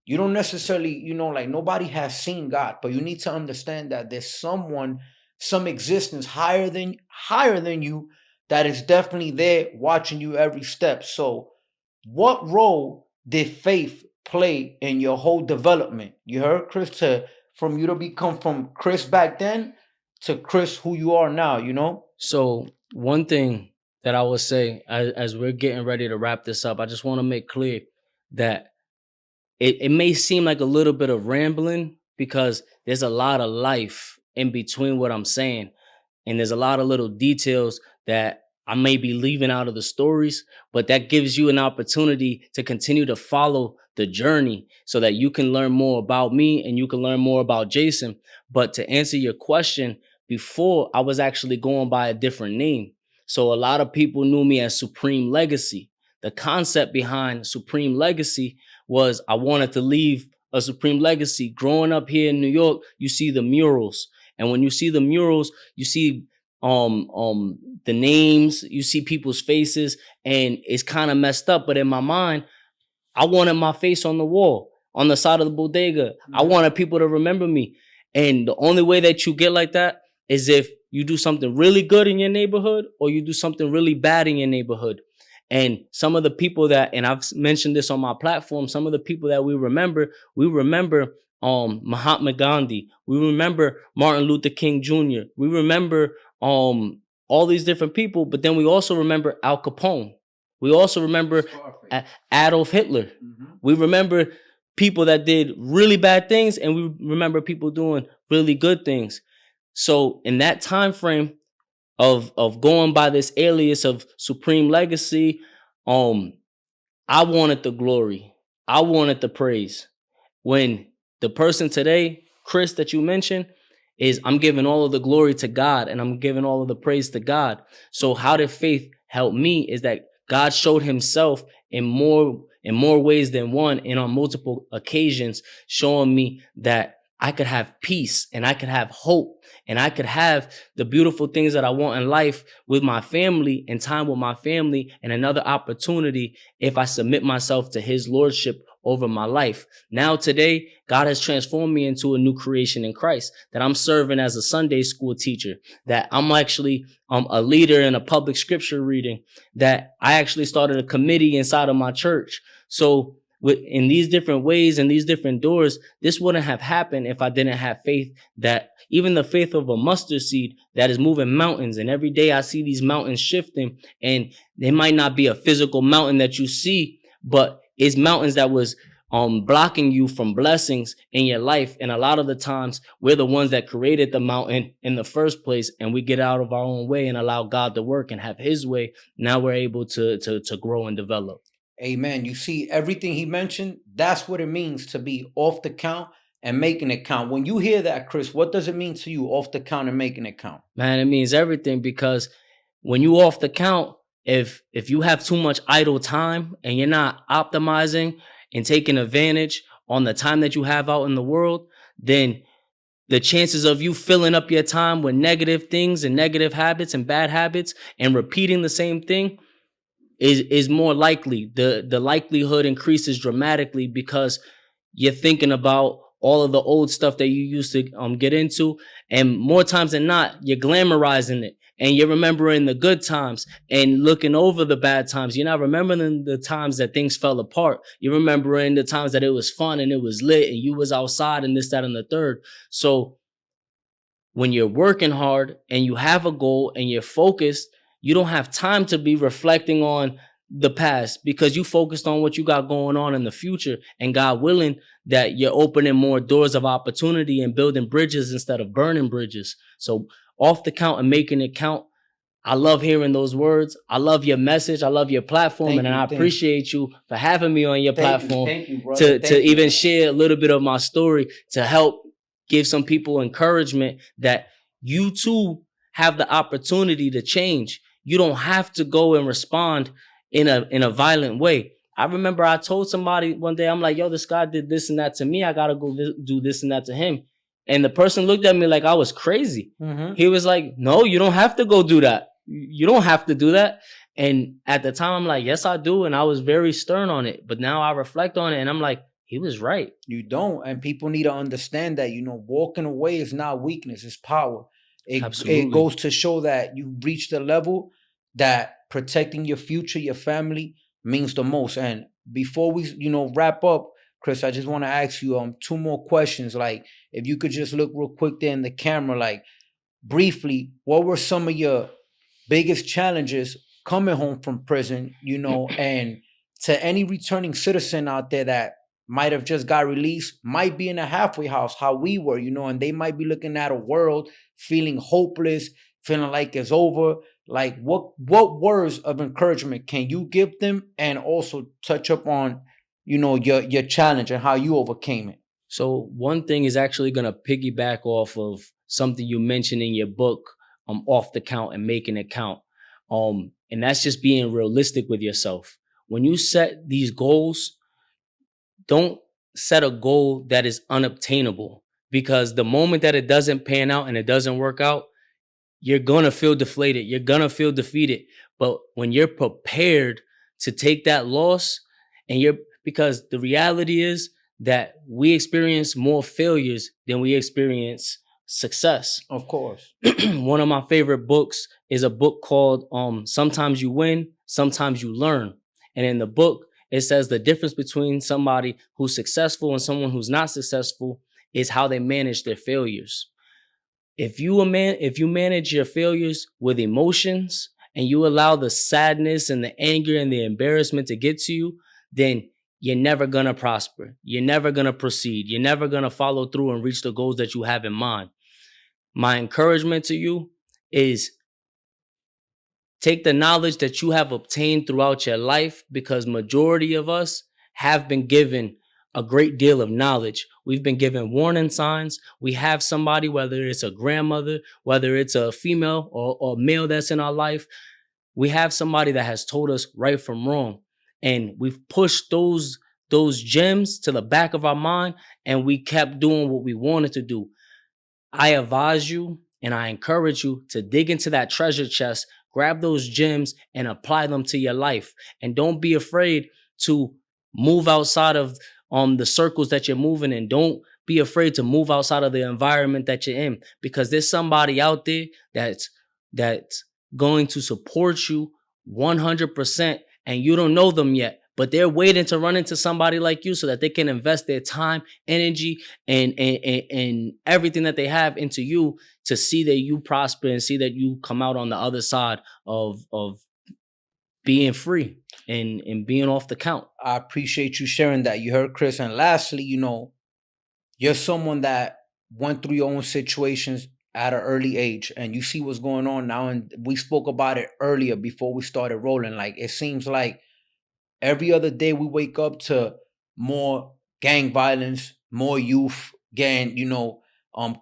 you don't necessarily, like, nobody has seen God, but you need to understand that there's some existence higher than you, that is definitely there watching you every step. So what role did faith play in your whole development? You heard, Chris, from you to become from Chris back then to Chris who you are now, So one thing that I would say as we're getting ready to wrap this up, I just want to make clear that it may seem like a little bit of rambling, because there's a lot of life in between what I'm saying. And there's a lot of little details that I may be leaving out of the stories, but that gives you an opportunity to continue to follow the journey so that you can learn more about me and you can learn more about Jason. But to answer your question, before I was actually going by a different name. So a lot of people knew me as Supreme Legacy. The concept behind Supreme Legacy was I wanted to leave a Supreme Legacy. Growing up here in New York, you see the murals. And when you see the murals, you see the names, you see people's faces, and it's kind of messed up. But in my mind, I wanted my face on the wall, on the side of the bodega. I wanted people to remember me. And the only way that you get like that is if you do something really good in your neighborhood or you do something really bad in your neighborhood. And some of the people that, and I've mentioned this on my platform, some of the people that we remember Mahatma Gandhi. We remember Martin Luther King Jr. We remember all these different people, but then we also remember Al Capone. We also remember Adolf Hitler. We remember people that did really bad things, and we remember people doing really good things. So in that time frame of going by this alias of Supreme Legacy, I wanted the glory. I wanted the praise. When the person today, Chris, that you mentioned, is I'm giving all of the glory to God and I'm giving all of the praise to God. So how did faith help me is that God showed himself in more ways than one and on multiple occasions, showing me that I could have peace and I could have hope and I could have the beautiful things that I want in life with my family and time with my family, and another opportunity if I submit myself to his lordship over my life. Now today, God has transformed me into a new creation in Christ, that I'm serving as a Sunday school teacher, that I'm actually a leader in a public scripture reading, that I actually started a committee inside of my church. So in these different ways and these different doors, this wouldn't have happened if I didn't have faith, that even the faith of a mustard seed that is moving mountains. And every day I see these mountains shifting, and they might not be a physical mountain that you see, but it's mountains that was blocking you from blessings in your life. And a lot of the times we're the ones that created the mountain in the first place, and we get out of our own way and allow God to work and have his way. Now we're able to grow and develop. Amen. You see, everything he mentioned, that's what it means to be off the count and making it count. When you hear that, Chris, what does it mean to you, off the count and making it count? Man, it means everything, because when you off the count, if you have too much idle time and you're not optimizing and taking advantage on the time that you have out in the world, then the chances of you filling up your time with negative things and negative habits and bad habits and repeating the same thing is more likely. The likelihood increases dramatically, because you're thinking about all of the old stuff that you used to get into, and more times than not, you're glamorizing it and you're remembering the good times and looking over the bad times. You're not remembering the times that things fell apart. You're remembering the times that it was fun and it was lit and you was outside and this, that, and the third. So when you're working hard and you have a goal and you're focused, you don't have time to be reflecting on the past, because you focused on what you got going on in the future, and God willing that you're opening more doors of opportunity and building bridges instead of burning bridges. So off the count and making it count. I love hearing those words. I love your message. I love your platform. I appreciate you for having me on your platform. Thank you, to even share a little bit of my story, to help give some people encouragement that you too have the opportunity to change. You don't have to go and respond in a violent way. I remember I told somebody one day, I'm like, yo, this guy did this and that to me. I got to go do this and that to him. And the person looked at me like I was crazy. He was like, no, you don't have to go do that. You don't have to do that. And at the time, I'm like, yes, I do. And I was very stern on it. But now I reflect on it and I'm like, he was right. You don't. And people need to understand that, walking away is not weakness, it's power. It goes to show that you reached a level that protecting your future, your family means the most. And before we, wrap up, Chris, I just want to ask you two more questions. Like, if you could just look real quick there in the camera, like briefly, what were some of your biggest challenges coming home from prison, and to any returning citizen out there that might have just got released, might be in a halfway house, how we were, and they might be looking at a world feeling hopeless, feeling like it's over. Like what words of encouragement can you give them, and also touch up on, your challenge and how you overcame it? So one thing is actually going to piggyback off of something you mentioned in your book, Off the Count and Making It Count. And that's just being realistic with yourself. When you set these goals, don't set a goal that is unobtainable, because the moment that it doesn't pan out and it doesn't work out, you're going to feel deflated. You're going to feel defeated. But when you're prepared to take that loss, because the reality is that we experience more failures than we experience success. Of course. One of my favorite books is a book called Sometimes You Win, Sometimes You Learn. And in the book, it says the difference between somebody who's successful and someone who's not successful is how they manage their failures. If you manage your failures with emotions and you allow the sadness and the anger and the embarrassment to get to you, then you're never going to prosper. You're never going to proceed. You're never going to follow through and reach the goals that you have in mind. My encouragement to you is take the knowledge that you have obtained throughout your life, because majority of us have been given a great deal of knowledge. We've been given warning signs. We have somebody, whether it's a grandmother, whether it's a female or male that's in our life, we have somebody that has told us right from wrong. And we've pushed those gems to the back of our mind, and we kept doing what we wanted to do. I advise you and I encourage you to dig into that treasure chest, grab those gems and apply them to your life. And don't be afraid to move outside of the circles that you're moving in. Don't be afraid to move outside of the environment that you're in, because there's somebody out there that's going to support you 100%, and you don't know them yet, but they're waiting to run into somebody like you so that they can invest their time, energy, and everything that they have into you to see that you prosper and see that you come out on the other side of being free and being off the count. I appreciate you sharing that. You heard Chris. And lastly, you're someone that went through your own situations at an early age, and you see what's going on now. And we spoke about it earlier before we started rolling. Like, it seems like every other day we wake up to more gang violence, more youth getting,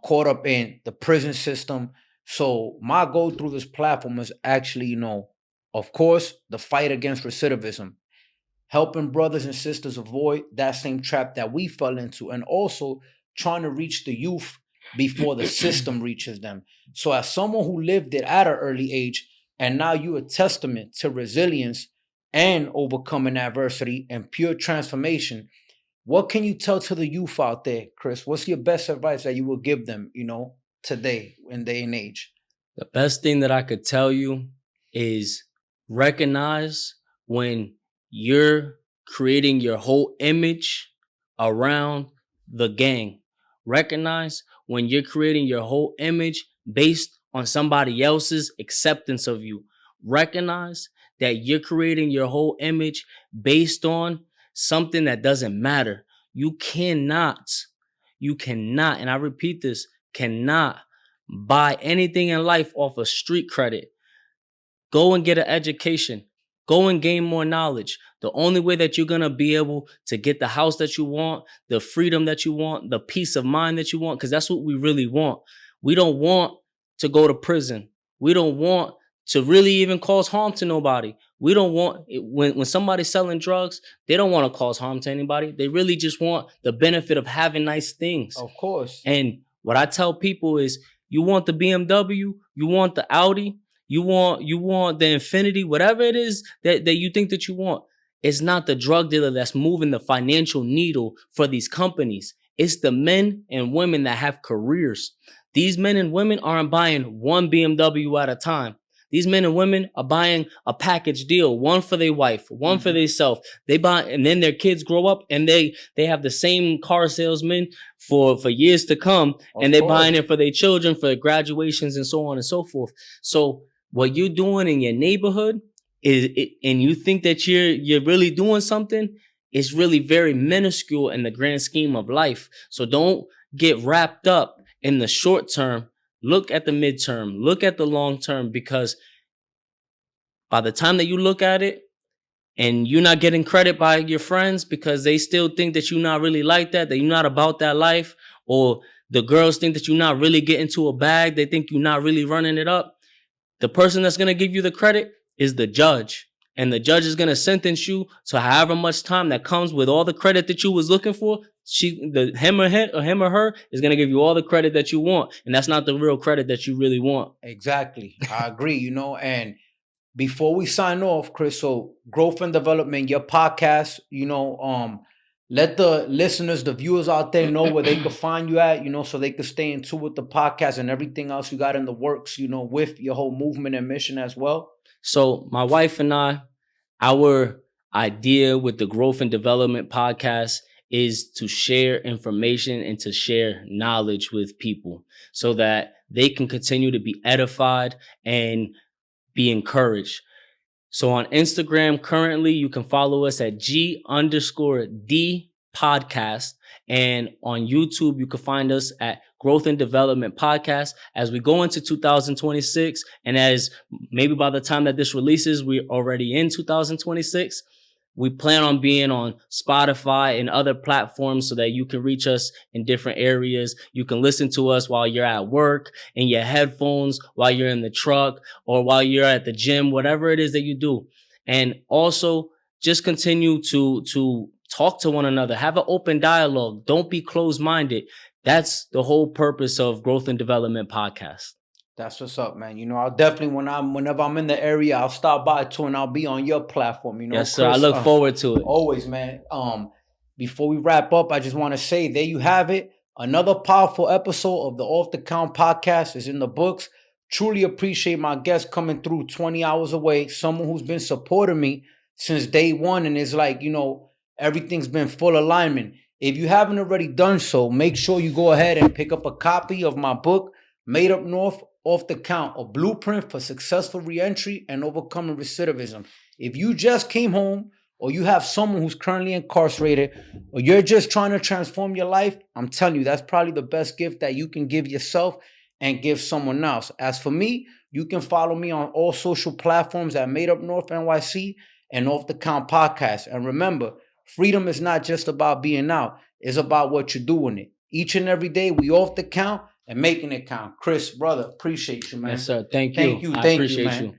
caught up in the prison system. So my goal through this platform is actually, of course, the fight against recidivism, helping brothers and sisters avoid that same trap that we fell into, and also trying to reach the youth before the system reaches them. So as someone who lived it at an early age, and now you're a testament to resilience and overcoming adversity and pure transformation, what can you tell to the youth out there, Chris? What's your best advice that you will give them, today in day and age? The best thing that I could tell you is recognize when you're creating your whole image around the gang. Recognize when you're creating your whole image based on somebody else's acceptance of you. Recognize that you're creating your whole image based on something that doesn't matter. You cannot, and I repeat this, cannot buy anything in life off of street credit. Go and get an education. Go and gain more knowledge. The only way that you're going to be able to get the house that you want, the freedom that you want, the peace of mind that you want, because that's what we really want. We don't want to go to prison. We don't want to really even cause harm to nobody. We don't want, when somebody's selling drugs, they don't want to cause harm to anybody. They really just want the benefit of having nice things. Of course. And what I tell people is, you want the BMW, you want the Audi, you want the Infinity, whatever it is that you think that you want. It's not the drug dealer that's moving the financial needle for these companies. It's the men and women that have careers. These men and women aren't buying one BMW at a time. These men and women are buying a package deal, one for their wife, one for themselves. They buy, and then their kids grow up and they have the same car salesman for years to come. And they're buying it for their children, for graduations and so on and so forth. So what you're doing in your neighborhood and you think that you're really doing something, is really very minuscule in the grand scheme of life. So don't get wrapped up in the short term. Look at the midterm, look at the long term, because by the time that you look at it and you're not getting credit by your friends because they still think that you're not really like that you're not about that life, or the girls think that you're not really getting to a bag, they think you're not really running it up, the person that's going to give you the credit is the judge. And the judge is going to sentence you to however much time that comes with all the credit that you was looking for. Him or her is going to give you all the credit that you want. And that's not the real credit that you really want. Exactly. I agree, and before we sign off, Chris, so Growth and Development, your podcast, let the listeners, the viewers out there know where they could find you at, so they could stay in tune with the podcast and everything else you got in the works, with your whole movement and mission as well. So my wife and I, our idea with the Growth and Development podcast is to share information and to share knowledge with people so that they can continue to be edified and be encouraged. So on Instagram, currently, you can follow us at G_D podcast. And on YouTube, you can find us at Growth and Development Podcast. As we go into 2026, and as maybe by the time that this releases, we're already in 2026, we plan on being on Spotify and other platforms so that you can reach us in different areas. You can listen to us while you're at work, in your headphones, while you're in the truck, or while you're at the gym, whatever it is that you do. And also just continue to talk to one another, have an open dialogue. Don't be closed-minded. That's the whole purpose of Growth and Development Podcast. That's what's up, man. I'll definitely, whenever I'm in the area, I'll stop by too, and I'll be on your platform. Yes, sir. Chris, I look forward to it. Always, man. Before we wrap up, I just want to say, there you have it. Another powerful episode of the Off the Count podcast is in the books. Truly appreciate my guest coming through 20 hours away. Someone who's been supporting me since day one, and is like, everything's been full alignment. If you haven't already done so, make sure you go ahead and pick up a copy of my book, Made Up North, Off the Count, a blueprint for successful reentry and overcoming recidivism. If you just came home, or you have someone who's currently incarcerated, or you're just trying to transform your life, I'm telling you, that's probably the best gift that you can give yourself and give someone else. As for me, you can follow me on all social platforms at Made Up North NYC and Off the Count Podcast. And remember, freedom is not just about being out. It's about what you do in it. Each and every day, we off the count and making it count. Chris, brother, appreciate you, man. Yes, sir. Thank you. Thank you, man.